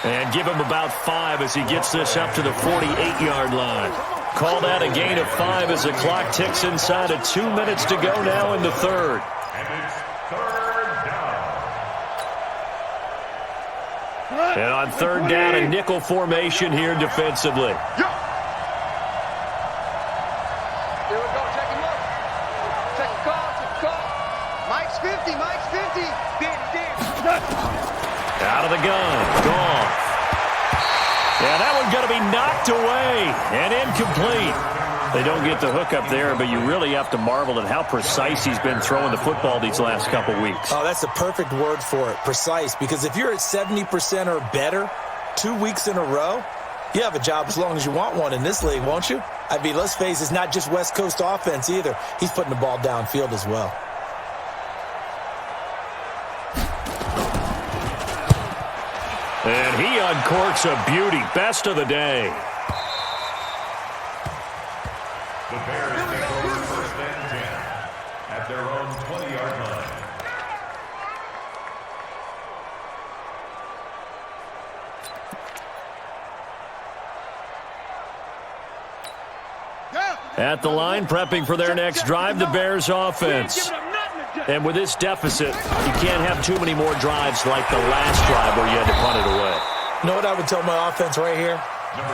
And give him about 5 as he gets this up to the 48-yard line. Call that a gain of 5 as the clock ticks inside of 2 minutes to go now in the third. And it's third down. And on third down, a nickel formation here defensively. Here we go. Check him up. Check the call. Mike's 50. Out of the gun. Gone. Yeah, that one's going to be knocked away and incomplete. They don't get the hook up there, but you really have to marvel at how precise he's been throwing the football these last couple weeks. Oh, that's the perfect word for it, precise. Because if you're at 70% or better 2 weeks in a row, you have a job as long as you want one in this league, won't you? I mean, let's face it, it's not just West Coast offense either. He's putting the ball downfield as well. And he uncorks a beauty. Best of the day. The Bears take over first and 10 at their own 20-yard line. At the line, prepping for their next drive, the Bears offense. And with this deficit, you can't have too many more drives like the last drive where you had to punt it away. You know what I would tell my offense right here?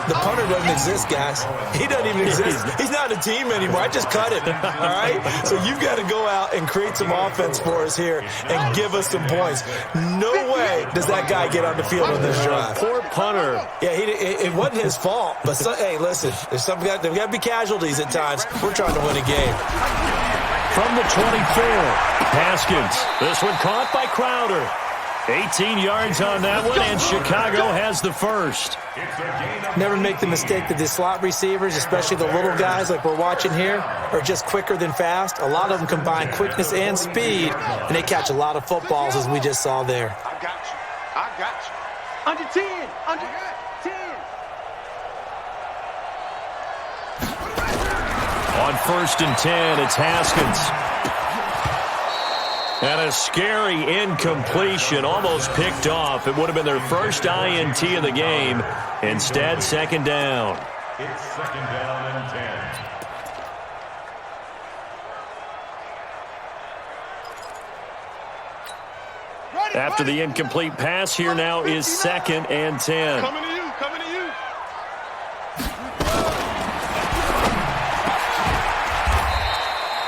The punter doesn't exist, guys. He doesn't even exist. He's not a team anymore. I just cut him, all right? So you've got to go out and create some offense for us here and give us some points. No way does that guy get on the field on this drive. Poor punter. Yeah, it wasn't his fault. But, hey, listen, there's got to be casualties at times. We're trying to win a game. From the 24, Haskins. This one caught by Crowder. 18 yards on that one, and Chicago has the first. Never make the mistake that the slot receivers, especially the little guys like we're watching here, are just quicker than fast. A lot of them combine quickness and speed, and they catch a lot of footballs, as we just saw there. I got you. I got you. Under 10. Under 10. On 1st and 10, it's Haskins. And a scary incompletion, almost picked off. It would have been their first INT of the game. Instead, second down. It's second down and 10. After the incomplete pass, here now is 2nd and 10. Coming to you. Coming to you.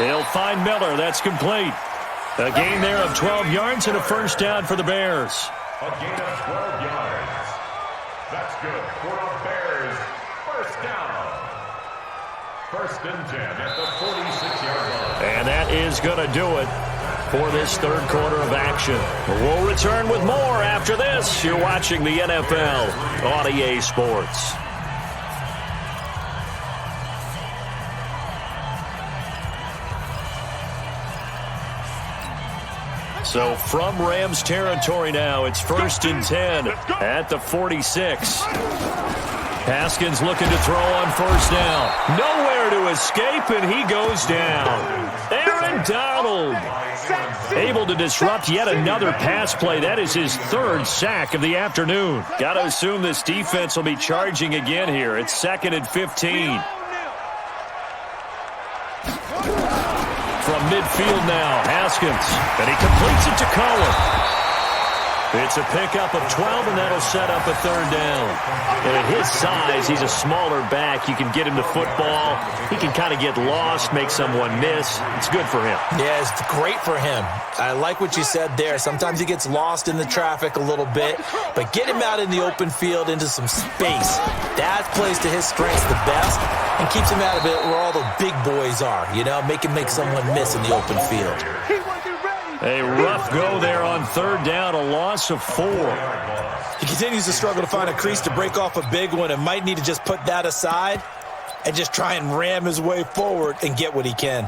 He'll find Miller. That's complete. A gain there of 12 yards and a first down for the Bears. A gain of 12 yards. That's good for the Bears. First down. 1st and 10 at the 46-yard line. And that is going to do it for this third quarter of action. We'll return with more after this. You're watching the NFL on EA Sports. So from Rams territory now, it's 1st and 10 at the 46. Haskins looking to throw on 1st down. Nowhere to escape, and he goes down. Aaron Donald able to disrupt yet another pass play. That is his 3rd sack of the afternoon. Got to assume this defense will be charging again here. It's 2nd and 15. From midfield now, Haskins, and he completes it to Cullen. It's a pickup of 12, and that'll set up a 3rd down. And at his size, he's a smaller back. You can get him to football. He can kind of get lost, make someone miss. It's good for him. Yeah, it's great for him. I like what you said there. Sometimes he gets lost in the traffic a little bit, but get him out in the open field into some space. That plays to his strengths the best and keeps him out of it where all the big boys are, you know, make someone miss in the open field. A rough go there on 3rd down, a loss of 4. He continues to struggle to find a crease to break off a big one and might need to just put that aside and just try and ram his way forward and get what he can.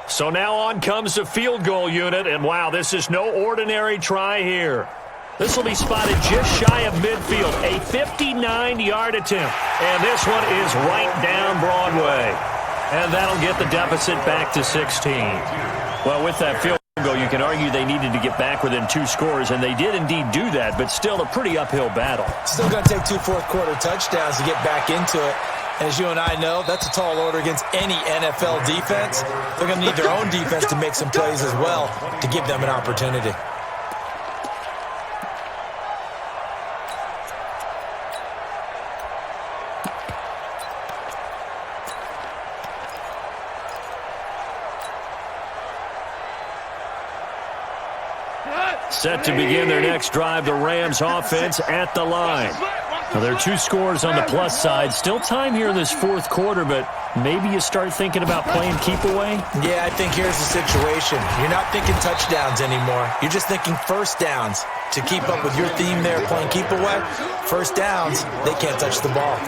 So now on comes the field goal unit, and wow, this is no ordinary try here. This will be spotted just shy of midfield, a 59-yard attempt. And this one is right down Broadway. And that'll get the deficit back to 16. Well, with that field goal, you can argue they needed to get back within 2 scores, and they did indeed do that, but still a pretty uphill battle. Still going to take 2 fourth-quarter touchdowns to get back into it. As you and I know, that's a tall order against any NFL defense. They're going to need their own defense to make some plays as well to give them an opportunity. Set to begin their next drive, the Rams offense at the line. Now, there are 2 scores on the plus side. Still time here in this 4th quarter, but maybe you start thinking about playing keep away? Yeah, I think here's the situation. You're not thinking touchdowns anymore. You're just thinking first downs. To keep up with your theme there, playing keep away, first downs, they can't touch the ball.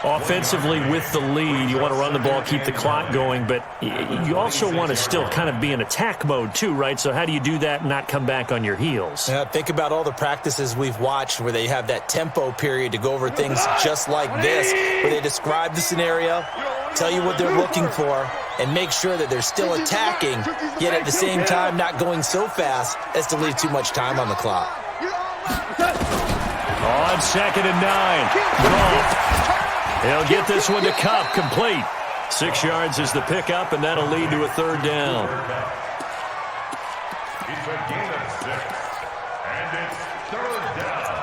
Offensively with the lead, you want to run the ball, keep the clock going, but you also want to still kind of be in attack mode too, right? So how do you do that and not come back on your heels? Yeah, think about all the practices we've watched where they have that tempo period to go over things just like this, where they describe the scenario, tell you what they're looking for, and make sure that they're still attacking, yet at the same time not going so fast as to leave too much time on the clock. On 2nd and 9, Goff. He'll get this one to Cup, complete. 6 yards is the pickup, and that'll lead to a 3rd down. It's a gain of 6, and it's 3rd down.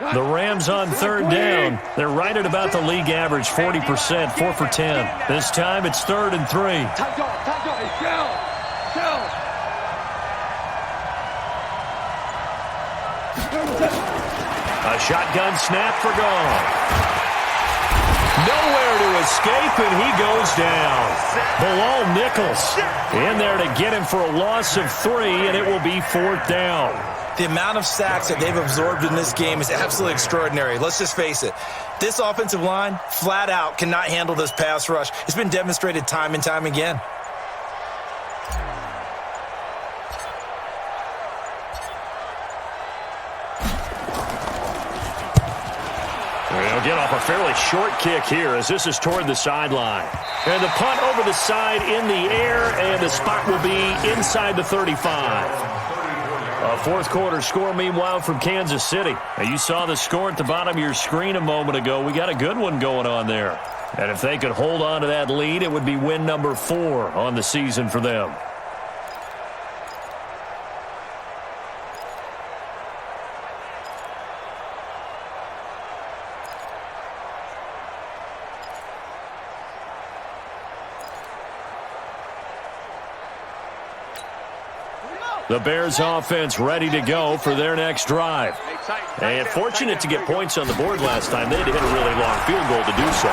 The Rams on third down. They're right at about the league average, 40%, 4 for 10. This time it's 3rd and 3. Tight dog, down. A shotgun snap for gone. Nowhere to escape, and he goes down. Bilal Nichols in there to get him for a loss of 3, and it will be 4th down. The amount of sacks that they've absorbed in this game is absolutely extraordinary. Let's just face it. This offensive line, flat out, cannot handle this pass rush. It's been demonstrated time and time again. They'll get off a fairly short kick here as this is toward the sideline. And the punt over the side in the air, and the spot will be inside the 35. A fourth quarter score, meanwhile, from Kansas City. Now, you saw the score at the bottom of your screen a moment ago. We got a good one going on there. And if they could hold on to that lead, it would be win number 4 on the season for them. The Bears offense ready to go for their next drive. And fortunate to get points on the board last time. They had to hit a really long field goal to do so.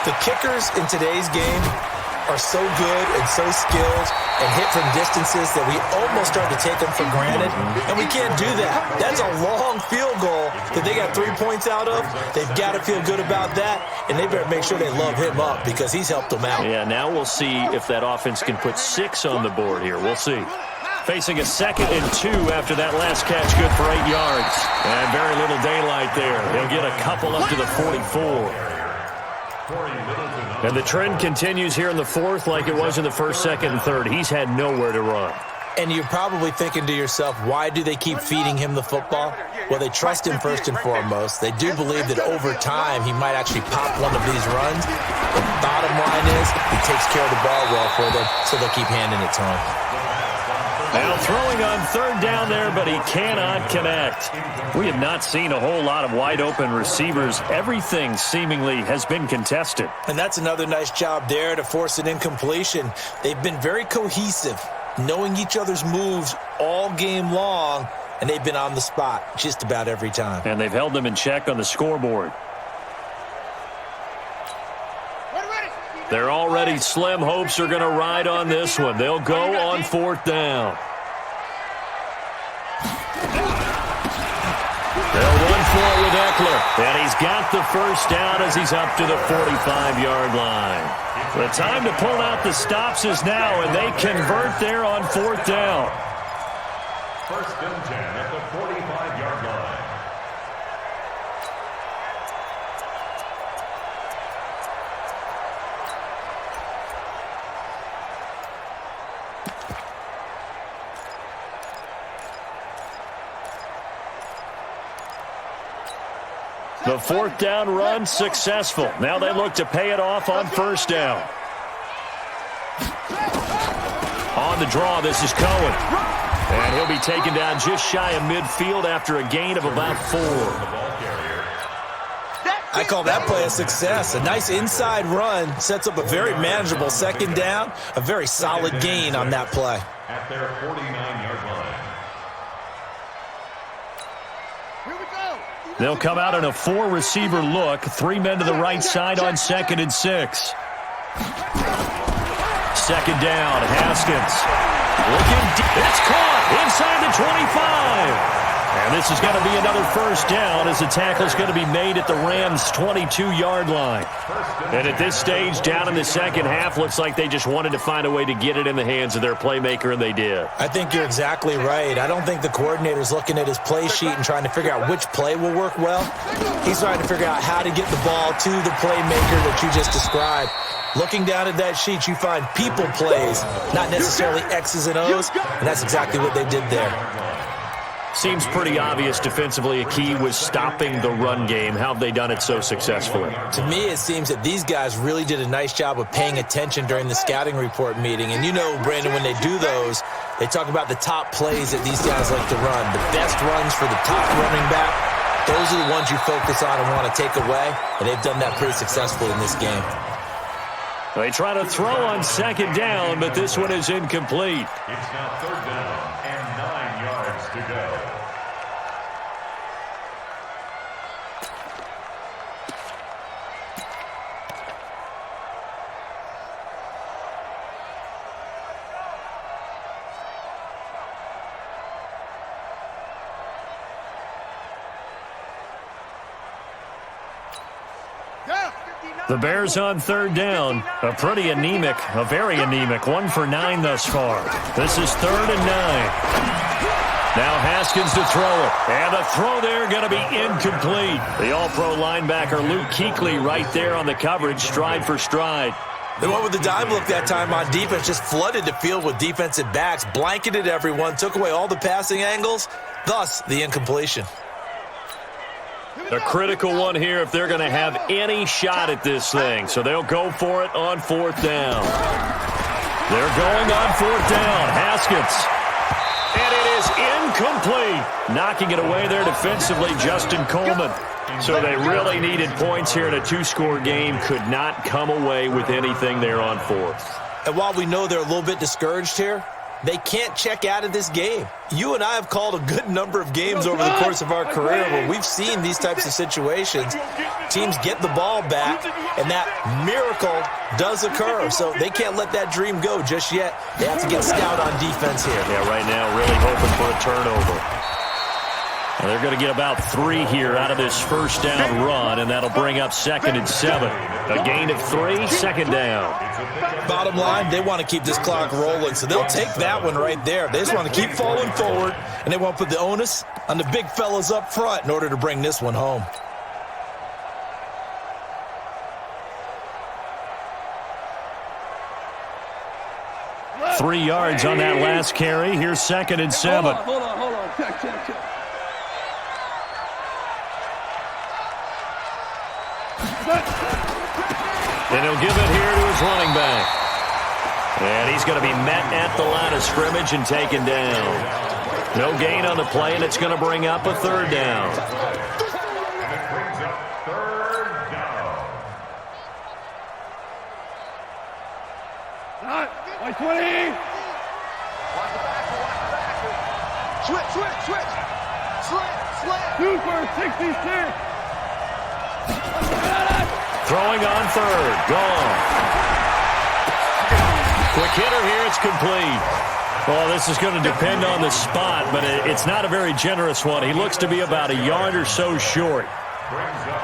The kickers in today's game are so good and so skilled and hit from distances that we almost start to take them for granted. And we can't do that. That's a long field goal that they got 3 points out of. They've got to feel good about that. And they better make sure they love him up because he's helped them out. Yeah, now we'll see if that offense can put 6 on the board here. We'll see. Facing a 2nd and 2 after that last catch, good for 8 yards. And very little daylight there. He'll get a couple up to the 44. And the trend continues here in the 4th like it was in the 1st, 2nd, and 3rd. He's had nowhere to run. And you're probably thinking to yourself, why do they keep feeding him the football? Well, they trust him first and foremost. They do believe that over time he might actually pop one of these runs. The bottom line is he takes care of the ball well for them, so they'll keep handing it to him. Now throwing on 3rd down there, but he cannot connect. We have not seen a whole lot of wide open receivers. Everything seemingly has been contested. And that's another nice job there to force an incompletion. They've been very cohesive, knowing each other's moves all game long, and they've been on the spot just about every time. And they've held them in check on the scoreboard. Their already slim hopes are going to ride on this one. They'll go on 4th down. They'll run for it with Eckler. And he's got the 1st down as he's up to the 45-yard line. The time to pull out the stops is now, and they convert there on 4th down. 1st and 10 at the 45-yard line. The 4th down run successful. Now they look to pay it off on 1st down. On the draw, this is Cohen. And he'll be taken down just shy of midfield after a gain of about 4. I call that play a success. A nice inside run sets up a very manageable 2nd down. A very solid gain on that play. At their 49-yard line. They'll come out in a 4-receiver look. 3 men to the right side on 2nd and 6. 2nd down, Haskins. Looking deep. It's caught inside the 25. And this is going to be another 1st down as the tackle is going to be made at the Rams' 22-yard line. And at this stage, down in the 2nd half, looks like they just wanted to find a way to get it in the hands of their playmaker, and they did. I think you're exactly right. I don't think the coordinator's looking at his play sheet and trying to figure out which play will work well. He's trying to figure out how to get the ball to the playmaker that you just described. Looking down at that sheet, you find people plays, not necessarily X's and O's, and that's exactly what they did there. Seems pretty obvious defensively a key was stopping the run game. How have they done it so successfully? To me, it seems that these guys really did a nice job of paying attention during the scouting report meeting. And you know, Brandon, when they do those, they talk about the top plays that these guys like to run. The best runs for the top running back, Those are the ones you focus on and want to take away, and they've done that pretty successfully in this game. They try to throw on second down, but this one is incomplete. It's now third down and 9 yards to go. The Bears on third down. A pretty anemic, a very anemic 1 for 9 thus far. This is 3rd and 9. Now Haskins to throw it. And the throw there going to be incomplete. The all-pro linebacker Luke Kuechly right there on the coverage, stride for stride. They went with the dime look that time on defense, just flooded the field with defensive backs, blanketed everyone, took away all the passing angles, thus the incompletion. A critical one here if they're going to have any shot at this thing. So they'll go for it on 4th down. They're going on 4th down. Haskins. And it is incomplete. Knocking it away there defensively, Justin Coleman. So they really needed points here in a 2-score game. Could not come away with anything there on 4th. And while we know they're a little bit discouraged here, they can't check out of this game. You and I have called a good number of games over the course of our career where we've seen these types of situations. Teams get the ball back, and that miracle does occur. So they can't let that dream go just yet. They have to get stout on defense here. Yeah, right now really hoping for a turnover. And they're going to get about 3 here out of this first down run, and that'll bring up 2nd and 7. A gain of 3, 2nd down. Bottom line, they want to keep this clock rolling, so they'll take that one right there. They just want to keep falling forward, and they want to put the onus on the big fellas up front in order to bring this one home. Three yards on that last carry. Here's 2nd and 7. Hold on. Check. And he'll give it here to his running back. And he's going to be met at the line of scrimmage and taken down. No gain on the play, and it's going to bring up a 3rd down. And it brings up 3rd down. Not 120. Switch. 2 for 66. Throwing on 3rd. Gone. Quick hitter here. It's complete. Well, this is going to depend on the spot, but it's not a very generous one. He looks to be about a yard or so short.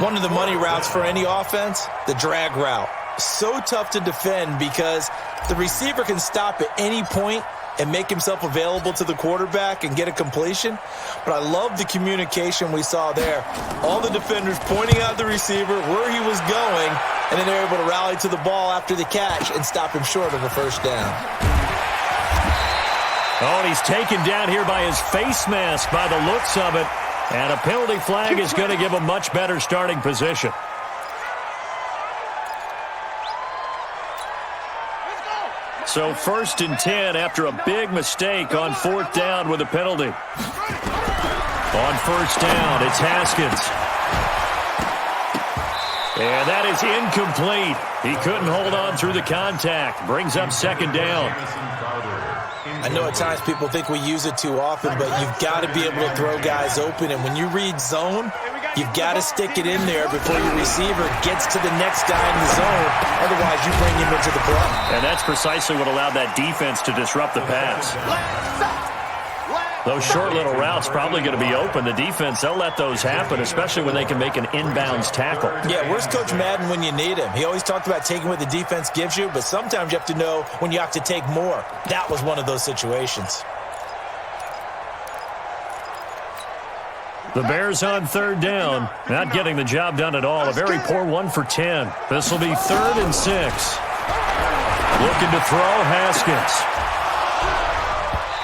One of the money routes for any offense, the drag route. So tough to defend because the receiver can stop at any point and make himself available to the quarterback and get a completion. But I love the communication we saw there. All the defenders pointing out the receiver, where he was going, and then they're able to rally to the ball after the catch and stop him short of a 1st down. Oh, and he's taken down here by his face mask by the looks of it. And a penalty flag is going to give a much better starting position. So 1st and 10 after a big mistake on 4th down with a penalty. On 1st down, it's Haskins. And that is incomplete. He couldn't hold on through the contact. Brings up 2nd down. I know at times people think we use it too often, but you've got to be able to throw guys open. And when you read zone, you've got to stick it in there before your receiver gets to the next guy in the zone. Otherwise, you bring him into the play. And that's precisely what allowed that defense to disrupt the pass. Those short little routes probably going to be open. The defense, they'll let those happen, especially when they can make an inbounds tackle. Yeah, where's Coach Madden when you need him? He always talked about taking what the defense gives you, but sometimes you have to know when you have to take more. That was one of those situations. The Bears on 3rd down, not getting the job done at all. A very poor 1 for 10. This will be 3rd and 6. Looking to throw, Haskins.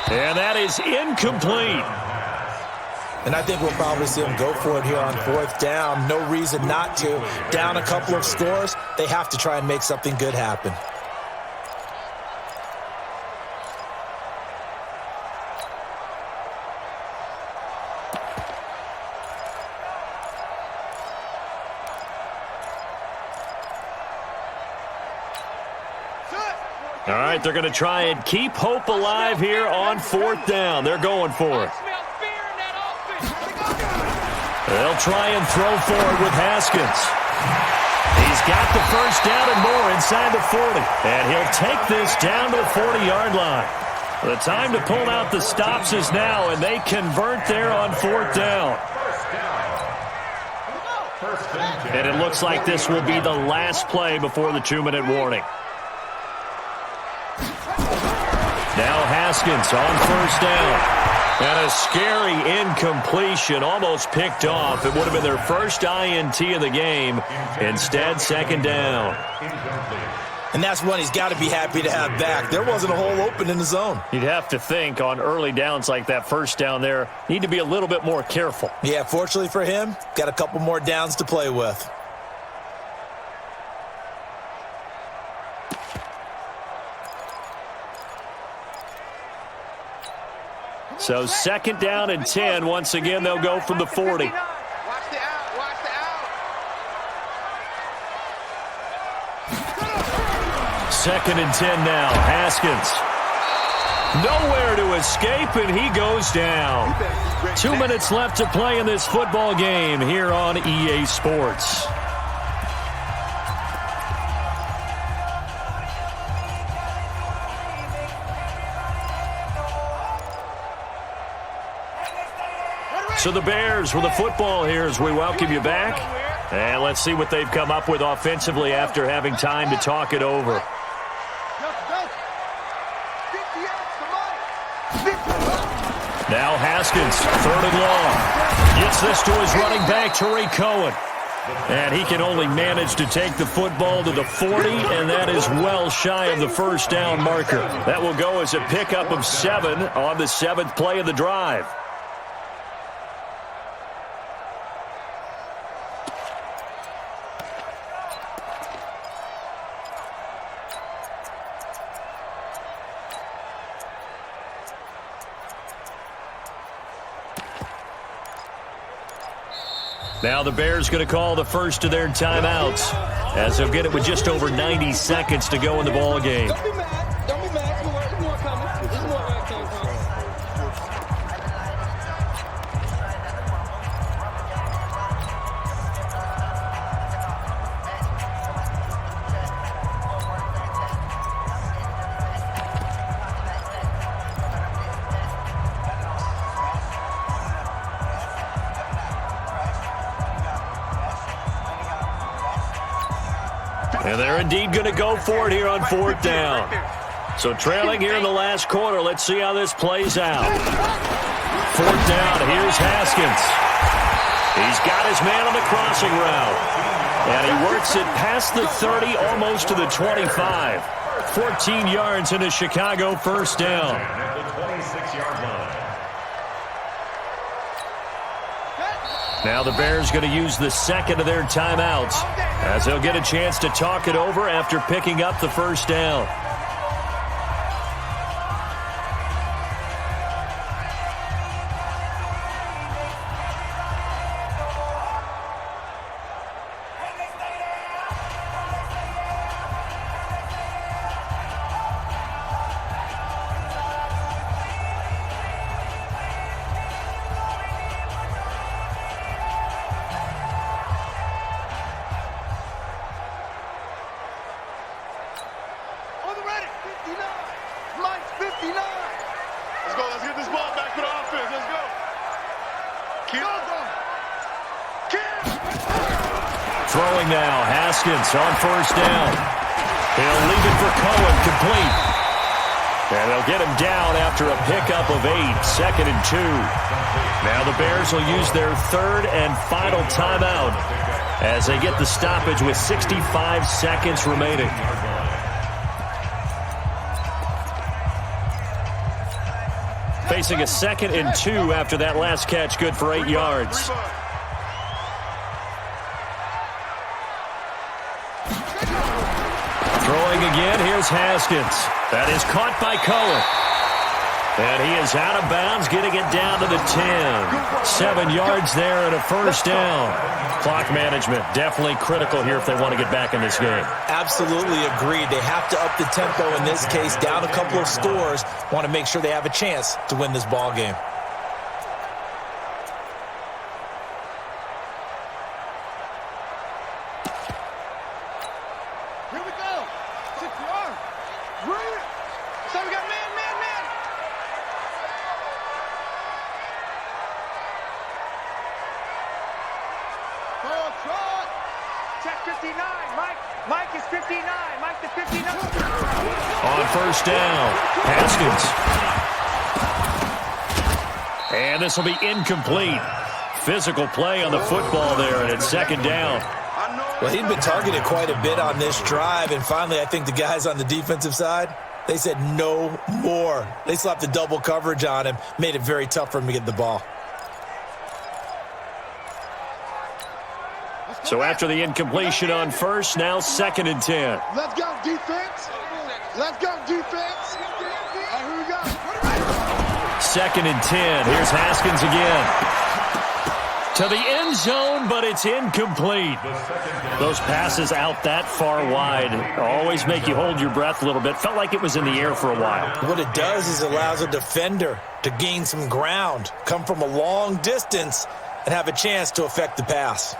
And that is incomplete. And I think we'll probably see them go for it here on 4th down. No reason not to. Down a couple of scores, they have to try and make something good happen. All right, they're going to try and keep hope alive here on 4th down. They're going for it. They'll try and throw forward with Haskins. He's got the first down and more inside the 40. And he'll take this down to the 40-yard line. The time to pull out the stops is now, and they convert there on 4th down. And it looks like this will be the last play before the 2-minute warning. Now Haskins on 1st down. And a scary incompletion, almost picked off. It would have been their first INT of the game. Instead, 2nd down. And that's one he's got to be happy to have back. There wasn't a hole open in the zone. You'd have to think on early downs like that 1st down there, need to be a little bit more careful. Yeah, fortunately for him, got a couple more downs to play with. So 2nd down and 10. Once again, they'll go from the 40. Watch the out. Watch the out. 2nd and 10 now. Haskins. Nowhere to escape, and he goes down. 2 minutes left to play in this football game here on EA Sports. So the Bears with the football here as we welcome you back. And let's see what they've come up with offensively after having time to talk it over. Now Haskins, 3rd and long. Gets this to his running back, Tariq Cohen. And he can only manage to take the football to the 40, and that is well shy of the 1st down marker. That will go as a pickup of 7 on the 7th play of the drive. Now the Bears going to call the first of their timeouts as they'll get it with just over 90 seconds to go in the ball game. Don't be mad. Don't be mad. There's more coming. There's more where it came from. And they're indeed going to go for it here on 4th down. So trailing here in the last quarter. Let's see how this plays out. 4th down. Here's Haskins. He's got his man on the crossing route. And he works it past the 30, almost to the 25. 14 yards into Chicago, 1st down. At the 26-yard line. Now the Bears going to use the 2nd of their timeouts as they'll get a chance to talk it over after picking up the 1st down. Throwing now, Haskins on 1st down. He'll leave it for Cohen, complete. And they'll get him down after a pickup of 8, 2nd and 2. Now the Bears will use their 3rd and final timeout as they get the stoppage with 65 seconds remaining. Facing a 2nd and 2 after that last catch, good for 8 yards. Throwing again, here's Haskins. That is caught by Cohen. And he is out of bounds, getting it down to the 10. 7 yards there and a first down. Clock management definitely critical here if they want to get back in this game. Absolutely agreed. They have to up the tempo in this case, down a couple of scores. Want to make sure they have a chance to win this ball game. Here we go. 6 yards. Bring it. So we got man. Check 59. Mike is 59. Mike the 59. On first down, Haskins. And this will be incomplete. Physical play on the football there, and it's second down. Well, he'd been targeted quite a bit on this drive, and finally I think the guys on the defensive side, they said no more. They slapped the double coverage on him, made it very tough for him to get the ball. So after the incompletion on first, now 2nd and 10. Let's go, defense. Let's go, defense. Here we go. 2nd and 10. Here's Haskins again. To the end zone, but it's incomplete. Those passes out that far wide always make you hold your breath a little bit. Felt like it was in the air for a while. What it does is it allows a defender to gain some ground, come from a long distance, and have a chance to affect the pass.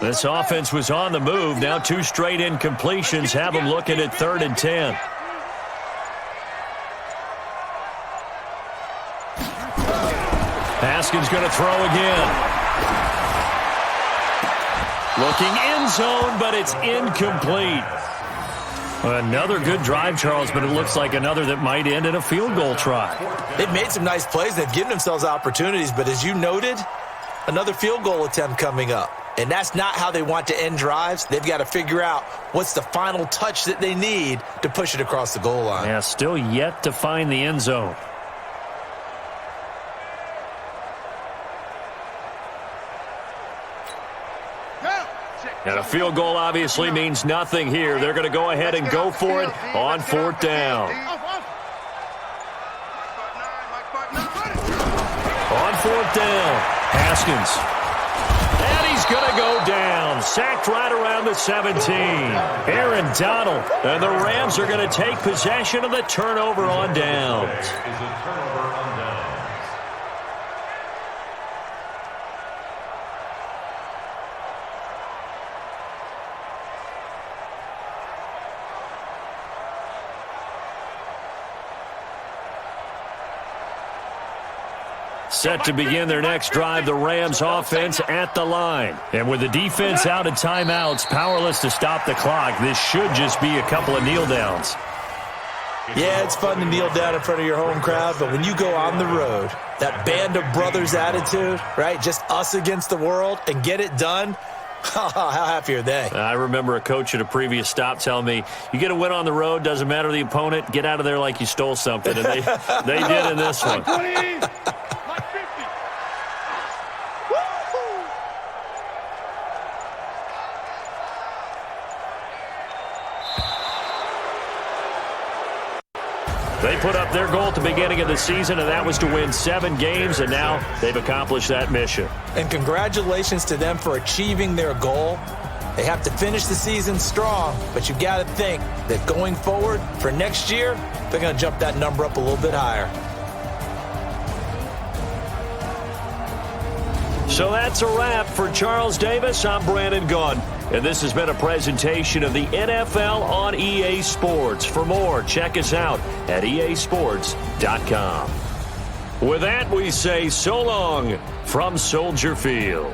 This offense was on the move. Now 2 straight incompletions have them looking at 3rd and 10. Haskins going to throw again. Looking end zone, but it's incomplete. Another good drive, Charles, but it looks like another that might end in a field goal try. They've made some nice plays. They've given themselves opportunities, but as you noted, another field goal attempt coming up. And that's not how they want to end drives. They've got to figure out what's the final touch that they need to push it across the goal line. Yeah, still yet to find the end zone. And a field goal obviously means nothing here. They're going to go ahead and go for it on 4th down. On 4th down, Haskins. And he's going to go down. Sacked right around the 17. Aaron Donald. And the Rams are going to take possession of the turnover on downs. Set to begin their next drive, the Rams offense at the line. And with the defense out of timeouts, powerless to stop the clock, this should just be a couple of kneel downs. Yeah, it's fun to kneel down in front of your home crowd, but when you go on the road, that band of brothers attitude, right, just us against the world, and get it done, how happy are they? I remember a coach at a previous stop telling me, you get a win on the road, doesn't matter the opponent, get out of there like you stole something. And they did in this one. They put up their goal at the beginning of the season, and that was to win 7 games, and now they've accomplished that mission. And congratulations to them for achieving their goal. They have to finish the season strong, but you got to think that going forward for next year, they're going to jump that number up a little bit higher. So that's a wrap for Charles Davis. I'm Brandon Gunn, and this has been a presentation of the NFL on EA Sports. For more, check us out at easports.com. With that, we say so long from Soldier Field.